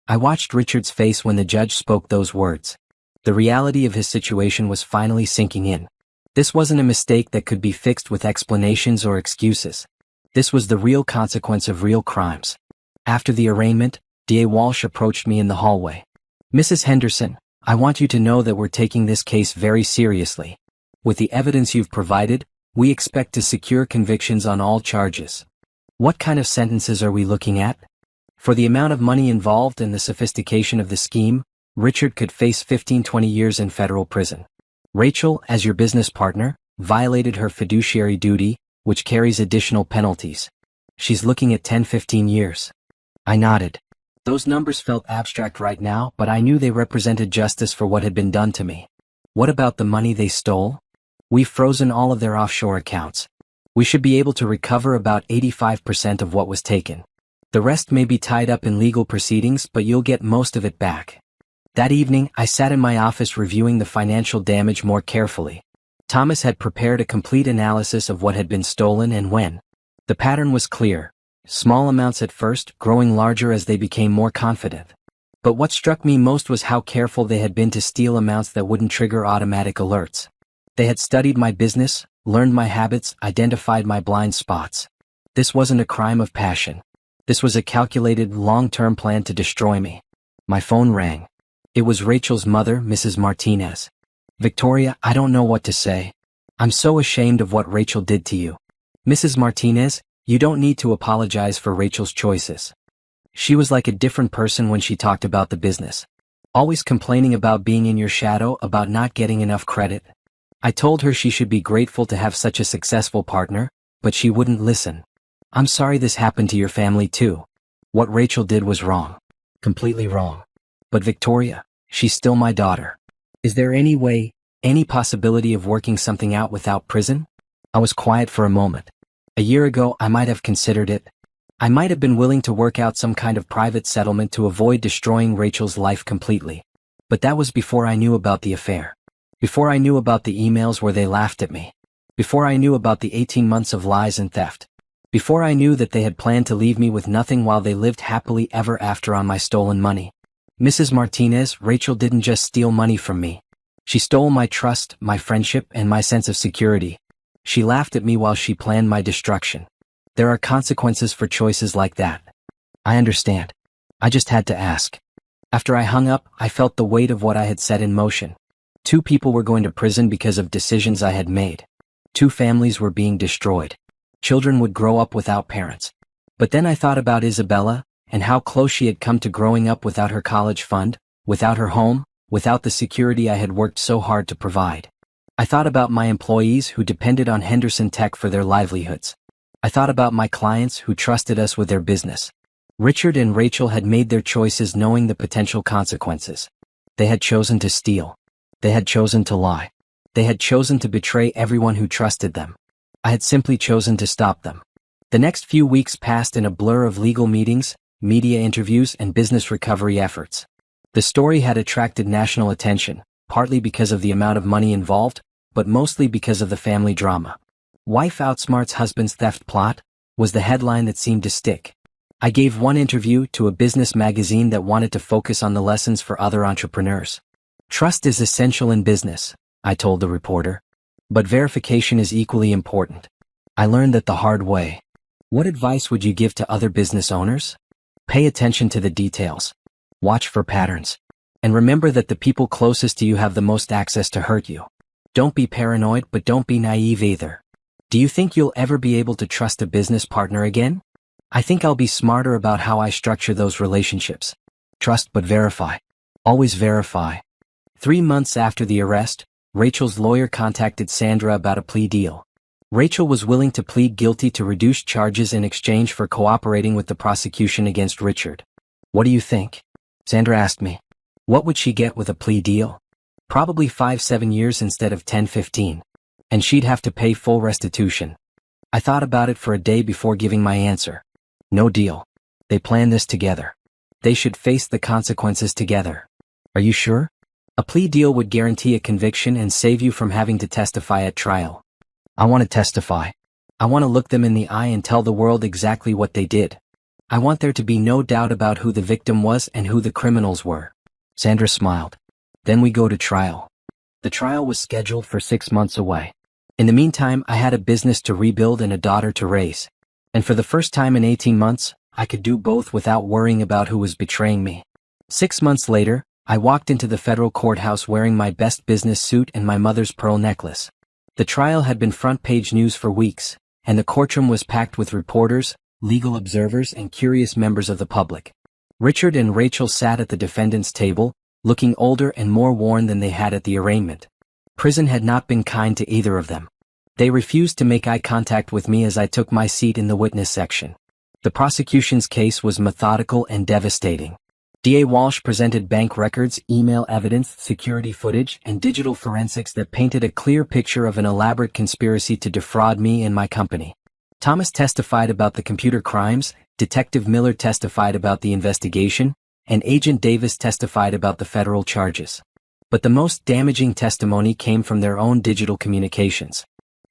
Speaker 1: I watched Richard's face when the judge spoke those words. The reality of his situation was finally sinking in. This wasn't a mistake that could be fixed with explanations or excuses. This was the real consequence of real crimes. After the arraignment, DA Walsh approached me in the hallway. "Mrs. Henderson, I want you to know that we're taking this case very seriously. With the evidence you've provided, we expect to secure convictions on all charges." "What kind of sentences are we looking at?" For the amount of money involved and the sophistication of the scheme, Richard could face 15-20 years in federal prison. Rachel, as your business partner, violated her fiduciary duty, which carries additional penalties. She's looking at 10-15 years. I nodded. Those numbers felt abstract right now, but I knew they represented justice for what had been done to me. What about the money they stole? We've frozen all of their offshore accounts. We should be able to recover about 85% of what was taken. The rest may be tied up in legal proceedings, but you'll get most of it back. That evening, I sat in my office reviewing the financial damage more carefully. Thomas had prepared a complete analysis of what had been stolen and when. The pattern was clear. Small amounts at first, growing larger as they became more confident. But what struck me most was how careful they had been to steal amounts that wouldn't trigger automatic alerts. They had studied my business, learned my habits, identified my blind spots. This wasn't a crime of passion. This was a calculated, long-term plan to destroy me. My phone rang. It was Rachel's mother, Mrs. Martinez. "Victoria, I don't know what to say. I'm so ashamed of what Rachel did to you. Mrs. Martinez, you don't need to apologize for Rachel's choices. She was like a different person when she talked about the business. Always complaining about being in your shadow, about not getting enough credit. I told her she should be grateful to have such a successful partner, but she wouldn't listen. I'm sorry this happened to your family too. What Rachel did was wrong. Completely wrong. But Victoria, she's still my daughter. Is there any way, any possibility of working something out without prison?" I was quiet for a moment. A year ago, I might have considered it. I might have been willing to work out some kind of private settlement to avoid destroying Rachel's life completely. But that was before I knew about the affair. Before I knew about the emails where they laughed at me. Before I knew about the 18 months of lies and theft. Before I knew that they had planned to leave me with nothing while they lived happily ever after on my stolen money. Mrs. Martinez, Rachel didn't just steal money from me. She stole my trust, my friendship, and my sense of security. She laughed at me while she planned my destruction. There are consequences for choices like that. I understand. I just had to ask. After I hung up, I felt the weight of what I had set in motion. 2 people were going to prison because of decisions I had made. 2 families were being destroyed. Children would grow up without parents. But then I thought about Isabella, and how close she had come to growing up without her college fund, without her home, without the security I had worked so hard to provide. I thought about my employees who depended on Henderson Tech for their livelihoods. I thought about my clients who trusted us with their business. Richard and Rachel had made their choices knowing the potential consequences. They had chosen to steal. They had chosen to lie. They had chosen to betray everyone who trusted them. I had simply chosen to stop them. The next few weeks passed in a blur of legal meetings, media interviews, and business recovery efforts. The story had attracted national attention, partly because of the amount of money involved, but mostly because of the family drama. "Wife outsmarts husband's theft plot" was the headline that seemed to stick. I gave one interview to a business magazine that wanted to focus on the lessons for other entrepreneurs. "Trust is essential in business," I told the reporter. "But verification is equally important. I learned that the hard way." What advice would you give to other business owners? Pay attention to the details. Watch for patterns. And remember that the people closest to you have the most access to hurt you. Don't be paranoid, but don't be naive either. Do you think you'll ever be able to trust a business partner again? I think I'll be smarter about how I structure those relationships. Trust but verify. Always verify. 3 months after the arrest, Rachel's lawyer contacted Sandra about a plea deal. Rachel was willing to plead guilty to reduced charges in exchange for cooperating with the prosecution against Richard. What do you think? Sandra asked me. What would she get with a plea deal? Probably 5-7 years instead of 10-15. And she'd have to pay full restitution. I thought about it for a day before giving my answer. No deal. They planned this together. They should face the consequences together. Are you sure? A plea deal would guarantee a conviction and save you from having to testify at trial. I want to testify. I want to look them in the eye and tell the world exactly what they did. I want there to be no doubt about who the victim was and who the criminals were. Sandra smiled. Then we go to trial. The trial was scheduled for 6 months away. In the meantime, I had a business to rebuild and a daughter to raise. And for the first time in 18 months, I could do both without worrying about who was betraying me. 6 months later, I walked into the federal courthouse wearing my best business suit and my mother's pearl necklace. The trial had been front-page news for weeks, and the courtroom was packed with reporters, legal observers, and curious members of the public. Richard and Rachel sat at the defendant's table, looking older and more worn than they had at the arraignment. Prison had not been kind to either of them. They refused to make eye contact with me as I took my seat in the witness section. The prosecution's case was methodical and devastating. D.A. Walsh presented bank records, email evidence, security footage, and digital forensics that painted a clear picture of an elaborate conspiracy to defraud me and my company. Thomas testified about the computer crimes, Detective Miller testified about the investigation, and Agent Davis testified about the federal charges. But the most damaging testimony came from their own digital communications.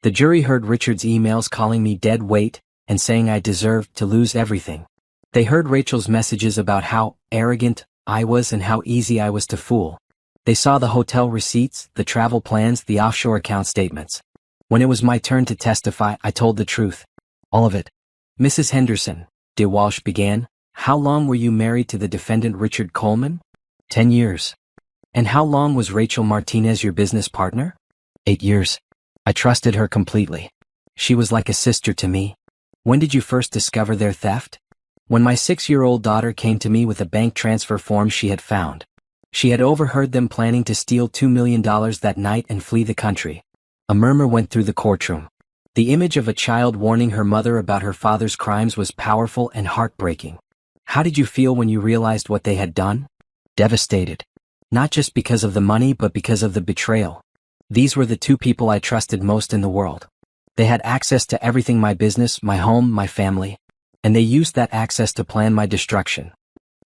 Speaker 1: The jury heard Richard's emails calling me dead weight and saying I deserved to lose everything. They heard Rachel's messages about how arrogant I was and how easy I was to fool. They saw the hotel receipts, the travel plans, the offshore account statements. When it was my turn to testify, I told the truth. All of it. Mrs. Henderson, De Walsh began, how long were you married to the defendant Richard Coleman? 10 years. And how long was Rachel Martinez your business partner? 8 years. I trusted her completely. She was like a sister to me. When did you first discover their theft? When my 6-year-old daughter came to me with a bank transfer form she had found. She had overheard them planning to steal $2 million that night and flee the country. A murmur went through the courtroom. The image of a child warning her mother about her father's crimes was powerful and heartbreaking. How did you feel when you realized what they had done? Devastated. Not just because of the money but because of the betrayal. These were the two people I trusted most in the world. They had access to everything, my business, my home, my family. And they used that access to plan my destruction.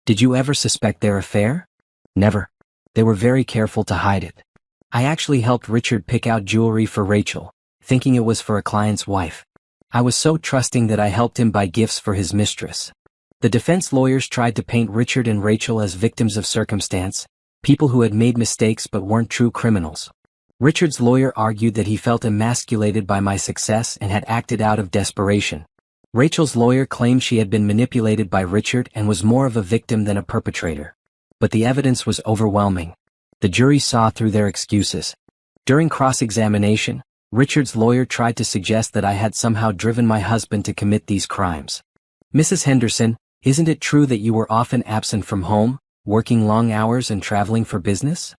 Speaker 1: Did you ever suspect their affair? Never. They were very careful to hide it. I actually helped Richard pick out jewelry for Rachel, thinking it was for a client's wife. I was so trusting that I helped him buy gifts for his mistress. The defense lawyers tried to paint Richard and Rachel as victims of circumstance, people who had made mistakes but weren't true criminals. Richard's lawyer argued that he felt emasculated by my success and had acted out of desperation. Rachel's lawyer claimed she had been manipulated by Richard and was more of a victim than a perpetrator. But the evidence was overwhelming. The jury saw through their excuses. During cross-examination, Richard's lawyer tried to suggest that I had somehow driven my husband to commit these crimes. Mrs. Henderson, isn't it true that you were often absent from home, working long hours and traveling for business?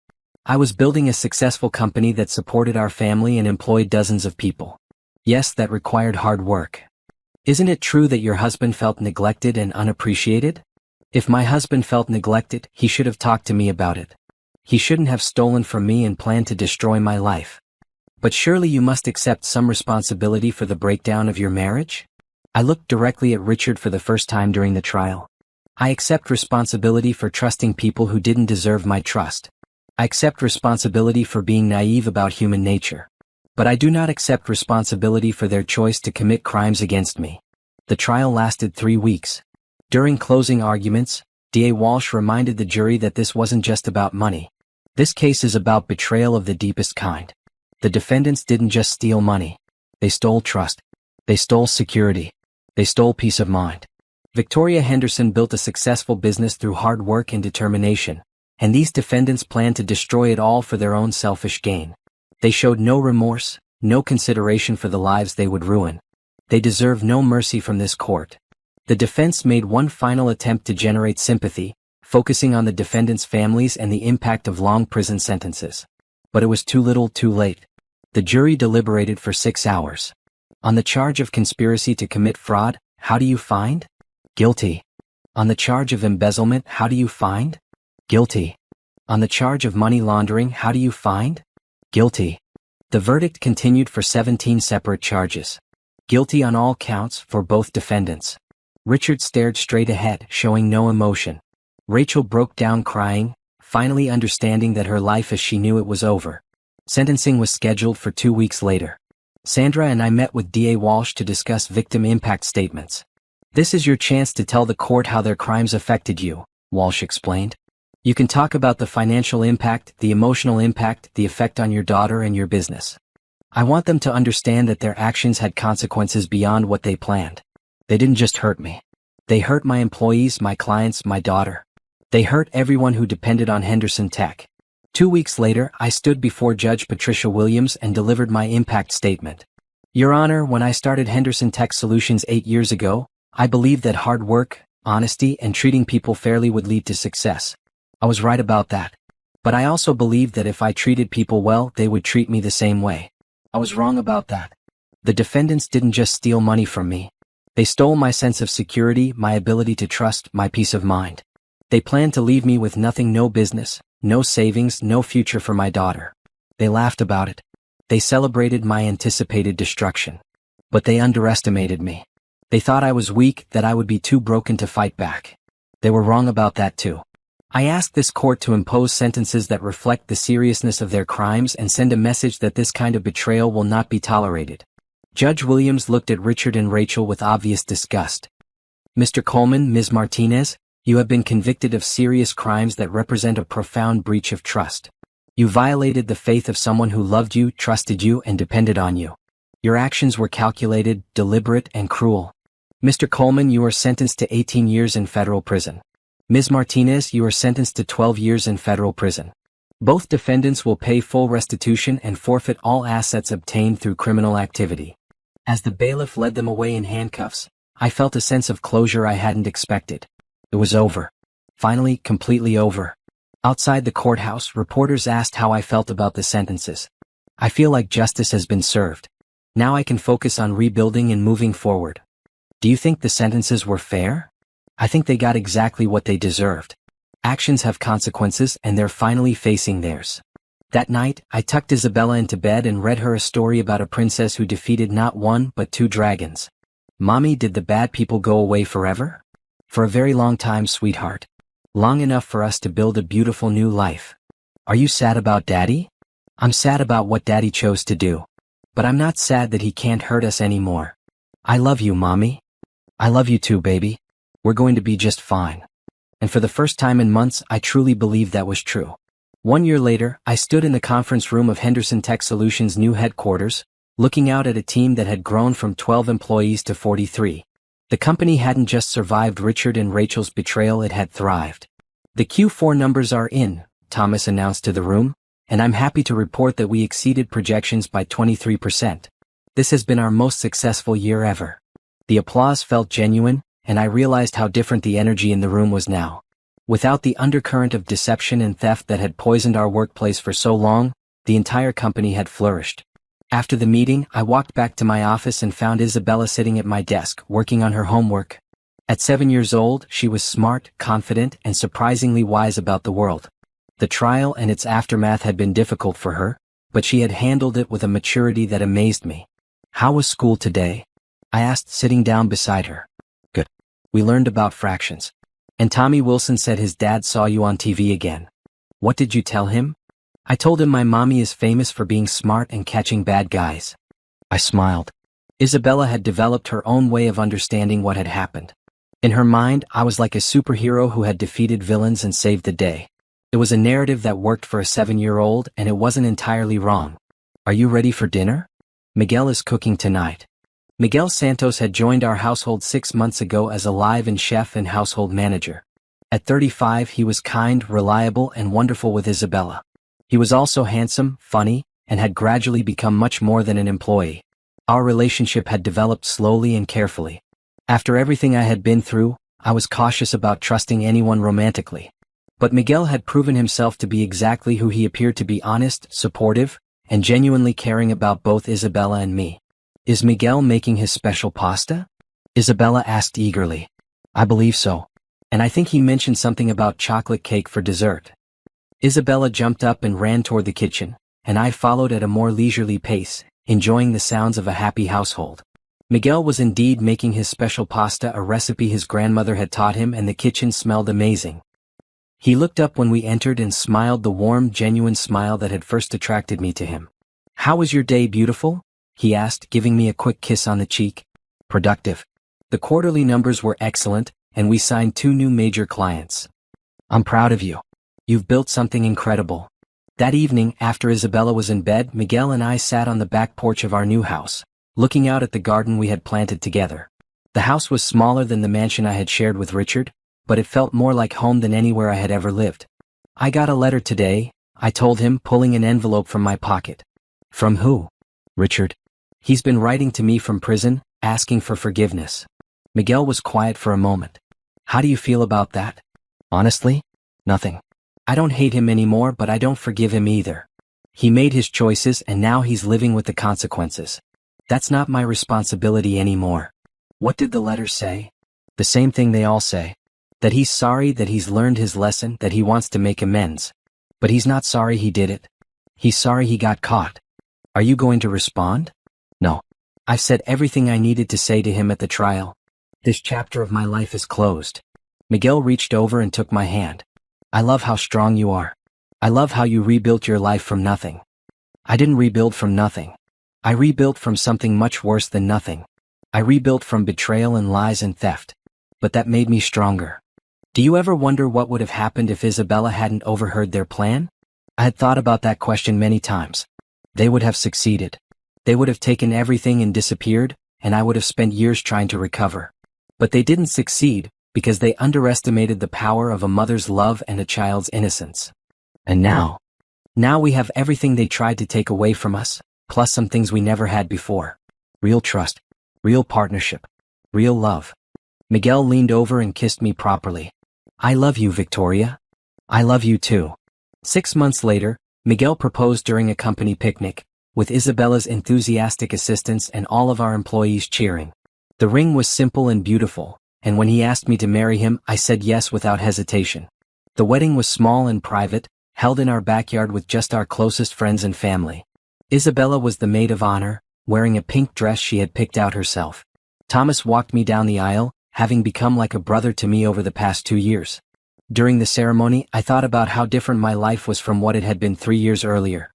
Speaker 1: I was building a successful company that supported our family and employed dozens of people. Yes, that required hard work. Isn't it true that your husband felt neglected and unappreciated? If my husband felt neglected, he should have talked to me about it. He shouldn't have stolen from me and planned to destroy my life. But surely you must accept some responsibility for the breakdown of your marriage? I looked directly at Richard for the first time during the trial. I accept responsibility for trusting people who didn't deserve my trust. I accept responsibility for being naive about human nature. But I do not accept responsibility for their choice to commit crimes against me. The trial lasted 3 weeks. During closing arguments, D.A. Walsh reminded the jury that this wasn't just about money. This case is about betrayal of the deepest kind. The defendants didn't just steal money. They stole trust. They stole security. They stole peace of mind. Victoria Henderson built a successful business through hard work and determination, and these defendants planned to destroy it all for their own selfish gain. They showed no remorse, no consideration for the lives they would ruin. They deserve no mercy from this court. The defense made one final attempt to generate sympathy, focusing on the defendants' families and the impact of long prison sentences. But it was too little too late. The jury deliberated for 6 hours. On the charge of conspiracy to commit fraud, how do you find? Guilty. On the charge of embezzlement, how do you find? Guilty. On the charge of money laundering, how do you find? Guilty. The verdict continued for 17 separate charges. Guilty on all counts for both defendants. Richard stared straight ahead, showing no emotion. Rachel broke down crying, finally understanding that her life as she knew it was over. Sentencing was scheduled for 2 weeks later. Sandra and I met with DA Walsh to discuss victim impact statements. "This is your chance to tell the court how their crimes affected you," Walsh explained. "You can talk about the financial impact, the emotional impact, the effect on your daughter and your business. I want them to understand that their actions had consequences beyond what they planned. They didn't just hurt me. They hurt my employees, my clients, my daughter. They hurt everyone who depended on Henderson Tech." 2 weeks later, I stood before Judge Patricia Williams and delivered my impact statement. "Your Honor, when I started Henderson Tech Solutions 8 years ago, I believed that hard work, honesty, and treating people fairly would lead to success. I was right about that. But I also believed that if I treated people well, they would treat me the same way. I was wrong about that. The defendants didn't just steal money from me. They stole my sense of security, my ability to trust, my peace of mind. They planned to leave me with nothing, no business, no savings, no future for my daughter. They laughed about it. They celebrated my anticipated destruction. But they underestimated me. They thought I was weak, that I would be too broken to fight back. They were wrong about that too. I ask this court to impose sentences that reflect the seriousness of their crimes and send a message that this kind of betrayal will not be tolerated." Judge Williams looked at Richard and Rachel with obvious disgust. "Mr. Coleman, Ms. Martinez, you have been convicted of serious crimes that represent a profound breach of trust. You violated the faith of someone who loved you, trusted you, and depended on you. Your actions were calculated, deliberate, and cruel. Mr. Coleman, you are sentenced to 18 years in federal prison. Ms. Martinez, you are sentenced to 12 years in federal prison. Both defendants will pay full restitution and forfeit all assets obtained through criminal activity." As the bailiff led them away in handcuffs, I felt a sense of closure I hadn't expected. It was over. Finally, completely over. Outside the courthouse, reporters asked how I felt about the sentences. "I feel like justice has been served. Now I can focus on rebuilding and moving forward." "Do you think the sentences were fair?" "I think they got exactly what they deserved. Actions have consequences and they're finally facing theirs." That night, I tucked Isabella into bed and read her a story about a princess who defeated not one but 2 dragons. "Mommy, did the bad people go away forever?" "For a very long time, sweetheart. Long enough for us to build a beautiful new life." "Are you sad about Daddy?" "I'm sad about what Daddy chose to do. But I'm not sad that he can't hurt us anymore. I love you, Mommy." "I love you too, baby. We're going to be just fine." And for the first time in months, I truly believed that was true. 1 year later, I stood in the conference room of Henderson Tech Solutions' new headquarters, looking out at a team that had grown from 12 employees to 43. The company hadn't just survived Richard and Rachel's betrayal, it had thrived. "The Q4 numbers are in," Thomas announced to the room, "and I'm happy to report that we exceeded projections by 23%. This has been our most successful year ever." The applause felt genuine, and I realized how different the energy in the room was now. Without the undercurrent of deception and theft that had poisoned our workplace for so long, the entire company had flourished. After the meeting, I walked back to my office and found Isabella sitting at my desk, working on her homework. At 7 years old, she was smart, confident, and surprisingly wise about the world. The trial and its aftermath had been difficult for her, but she had handled it with a maturity that amazed me. "How was school today?" I asked, sitting down beside her. "Good. We learned about fractions. And Tommy Wilson said his dad saw you on TV again. What did you tell him?" "I told him my mommy is famous for being smart and catching bad guys." I smiled. Isabella had developed her own way of understanding what had happened. In her mind, I was like a superhero who had defeated villains and saved the day. It was a narrative that worked for a 7-year-old, and it wasn't entirely wrong. "Are you ready for dinner? Miguel is cooking tonight." Miguel Santos had joined our household 6 months ago as a live-in chef and household manager. At 35, he was kind, reliable, and wonderful with Isabella. He was also handsome, funny, and had gradually become much more than an employee. Our relationship had developed slowly and carefully. After everything I had been through, I was cautious about trusting anyone romantically. But Miguel had proven himself to be exactly who he appeared to be: honest, supportive, and genuinely caring about both Isabella and me. Is Miguel making his special pasta? Isabella asked eagerly. I believe so. And I think he mentioned something about chocolate cake for dessert. Isabella jumped up and ran toward the kitchen, and I followed at a more leisurely pace, enjoying the sounds of a happy household. Miguel was indeed making his special pasta, a recipe his grandmother had taught him, and the kitchen smelled amazing. He looked up when we entered and smiled the warm, genuine smile that had first attracted me to him. How was your day, beautiful? He asked, giving me a quick kiss on the cheek. Productive. The quarterly numbers were excellent, and we signed 2 new major clients. I'm proud of you. You've built something incredible. That evening, after Isabella was in bed, Miguel and I sat on the back porch of our new house, looking out at the garden we had planted together. The house was smaller than the mansion I had shared with Richard, but it felt more like home than anywhere I had ever lived. I got a letter today, I told him, pulling an envelope from my pocket. From who? Richard. He's been writing to me from prison, asking for forgiveness. Miguel was quiet for a moment. How do you feel about that? Honestly? Nothing. I don't hate him anymore, but I don't forgive him either. He made his choices and now he's living with the consequences. That's not my responsibility anymore. What did the letter say? The same thing they all say. That he's sorry, that he's learned his lesson, that he wants to make amends. But he's not sorry he did it. He's sorry he got caught. Are you going to respond? No. I've said everything I needed to say to him at the trial. This chapter of my life is closed. Miguel reached over and took my hand. I love how strong you are. I love how you rebuilt your life from nothing. I didn't rebuild from nothing. I rebuilt from something much worse than nothing. I rebuilt from betrayal and lies and theft. But that made me stronger. Do you ever wonder what would have happened if Isabella hadn't overheard their plan? I had thought about that question many times. They would have succeeded. They would have taken everything and disappeared, and I would have spent years trying to recover. But they didn't succeed, because they underestimated the power of a mother's love and a child's innocence. And now we have everything they tried to take away from us, plus some things we never had before. Real trust, real partnership, real love. Miguel leaned over and kissed me properly. I love you, Victoria. I love you too. 6 months later, Miguel proposed during a company picnic, with Isabella's enthusiastic assistance and all of our employees cheering. The ring was simple and beautiful, and when he asked me to marry him, I said yes without hesitation. The wedding was small and private, held in our backyard with just our closest friends and family. Isabella was the maid of honor, wearing a pink dress she had picked out herself. Thomas walked me down the aisle, having become like a brother to me over the past 2 years. During the ceremony, I thought about how different my life was from what it had been 3 years earlier.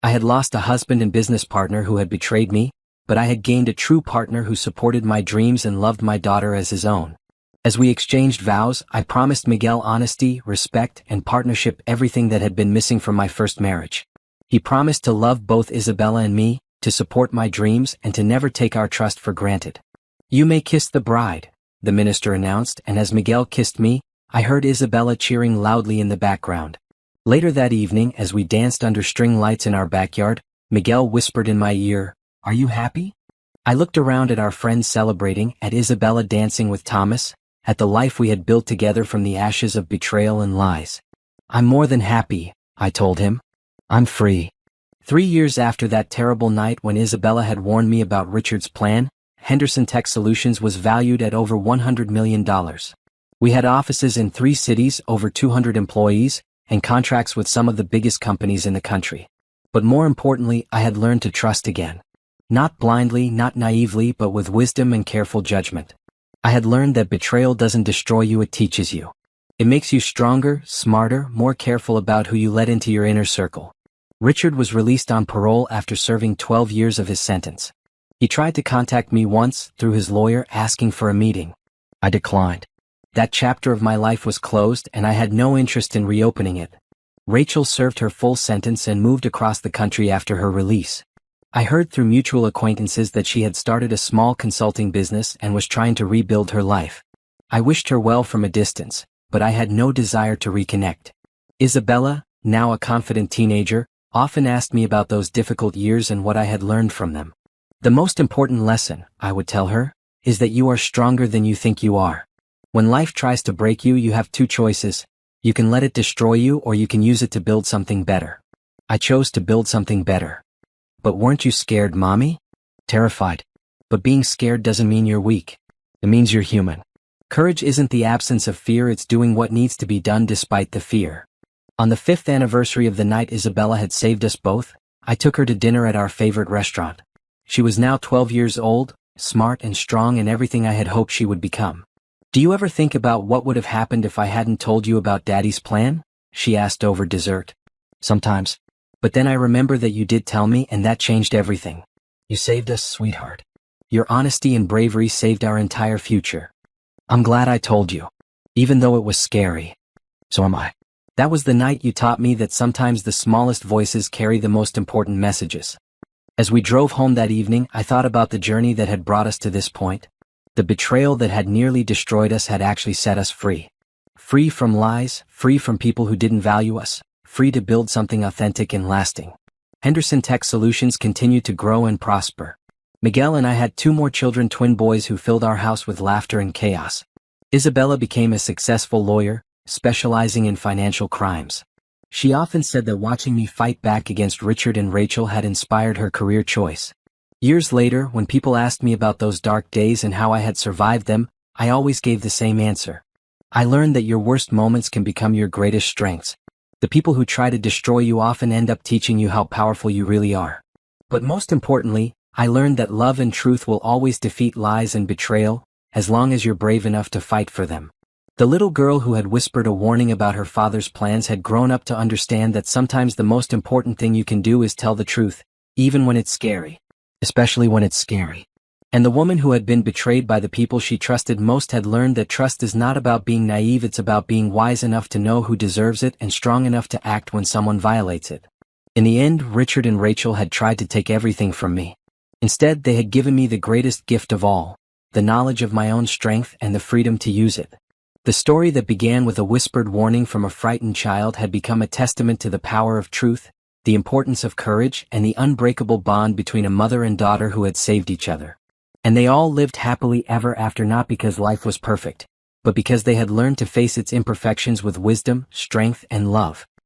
Speaker 1: I had lost a husband and business partner who had betrayed me, but I had gained a true partner who supported my dreams and loved my daughter as his own. As we exchanged vows, I promised Miguel honesty, respect, and partnership, everything that had been missing from my first marriage. He promised to love both Isabella and me, to support my dreams, and to never take our trust for granted. You may kiss the bride, the minister announced, and as Miguel kissed me, I heard Isabella cheering loudly in the background. Later that evening, as we danced under string lights in our backyard, Miguel whispered in my ear, "Are you happy?" I looked around at our friends celebrating, at Isabella dancing with Thomas, at the life we had built together from the ashes of betrayal and lies. I'm more than happy, I told him. I'm free. 3 years after that terrible night when Isabella had warned me about Richard's plan, Henderson Tech Solutions was valued at over $100 million. We had offices in 3 cities, over 200 employees, and contracts with some of the biggest companies in the country. But more importantly, I had learned to trust again. Not blindly, not naively, but with wisdom and careful judgment. I had learned that betrayal doesn't destroy you, it teaches you. It makes you stronger, smarter, more careful about who you let into your inner circle. Richard was released on parole after serving 12 years of his sentence. He tried to contact me once, through his lawyer, asking for a meeting. I declined. That chapter of my life was closed and I had no interest in reopening it. Rachel served her full sentence and moved across the country after her release. I heard through mutual acquaintances that she had started a small consulting business and was trying to rebuild her life. I wished her well from a distance, but I had no desire to reconnect. Isabella, now a confident teenager, often asked me about those difficult years and what I had learned from them. The most important lesson, I would tell her, is that you are stronger than you think you are. When life tries to break you, you have 2 choices. You can let it destroy you or you can use it to build something better. I chose to build something better. But weren't you scared, Mommy? Terrified. But being scared doesn't mean you're weak. It means you're human. Courage isn't the absence of fear, it's doing what needs to be done despite the fear. On the 5th anniversary of the night Isabella had saved us both, I took her to dinner at our favorite restaurant. She was now 12 years old, smart and strong and everything I had hoped she would become. "Do you ever think about what would have happened if I hadn't told you about Daddy's plan?" she asked over dessert. "Sometimes. But then I remember that you did tell me and that changed everything. You saved us, sweetheart. Your honesty and bravery saved our entire future. I'm glad I told you. Even though it was scary. So am I." That was the night you taught me that sometimes the smallest voices carry the most important messages. As we drove home that evening, I thought about the journey that had brought us to this point. The betrayal that had nearly destroyed us had actually set us free. Free from lies, free from people who didn't value us, free to build something authentic and lasting. Henderson Tech Solutions continued to grow and prosper. Miguel and I had 2 more children, twin boys who filled our house with laughter and chaos. Isabella became a successful lawyer, specializing in financial crimes. She often said that watching me fight back against Richard and Rachel had inspired her career choice. Years later, when people asked me about those dark days and how I had survived them, I always gave the same answer. I learned that your worst moments can become your greatest strengths. The people who try to destroy you often end up teaching you how powerful you really are. But most importantly, I learned that love and truth will always defeat lies and betrayal, as long as you're brave enough to fight for them. The little girl who had whispered a warning about her father's plans had grown up to understand that sometimes the most important thing you can do is tell the truth, even when it's scary. Especially when it's scary. And the woman who had been betrayed by the people she trusted most had learned that trust is not about being naive, it's about being wise enough to know who deserves it and strong enough to act when someone violates it. In the end, Richard and Rachel had tried to take everything from me. Instead, they had given me the greatest gift of all, the knowledge of my own strength and the freedom to use it. The story that began with a whispered warning from a frightened child had become a testament to the power of truth, the importance of courage, and the unbreakable bond between a mother and daughter who had saved each other. And they all lived happily ever after, not because life was perfect, but because they had learned to face its imperfections with wisdom, strength, and love.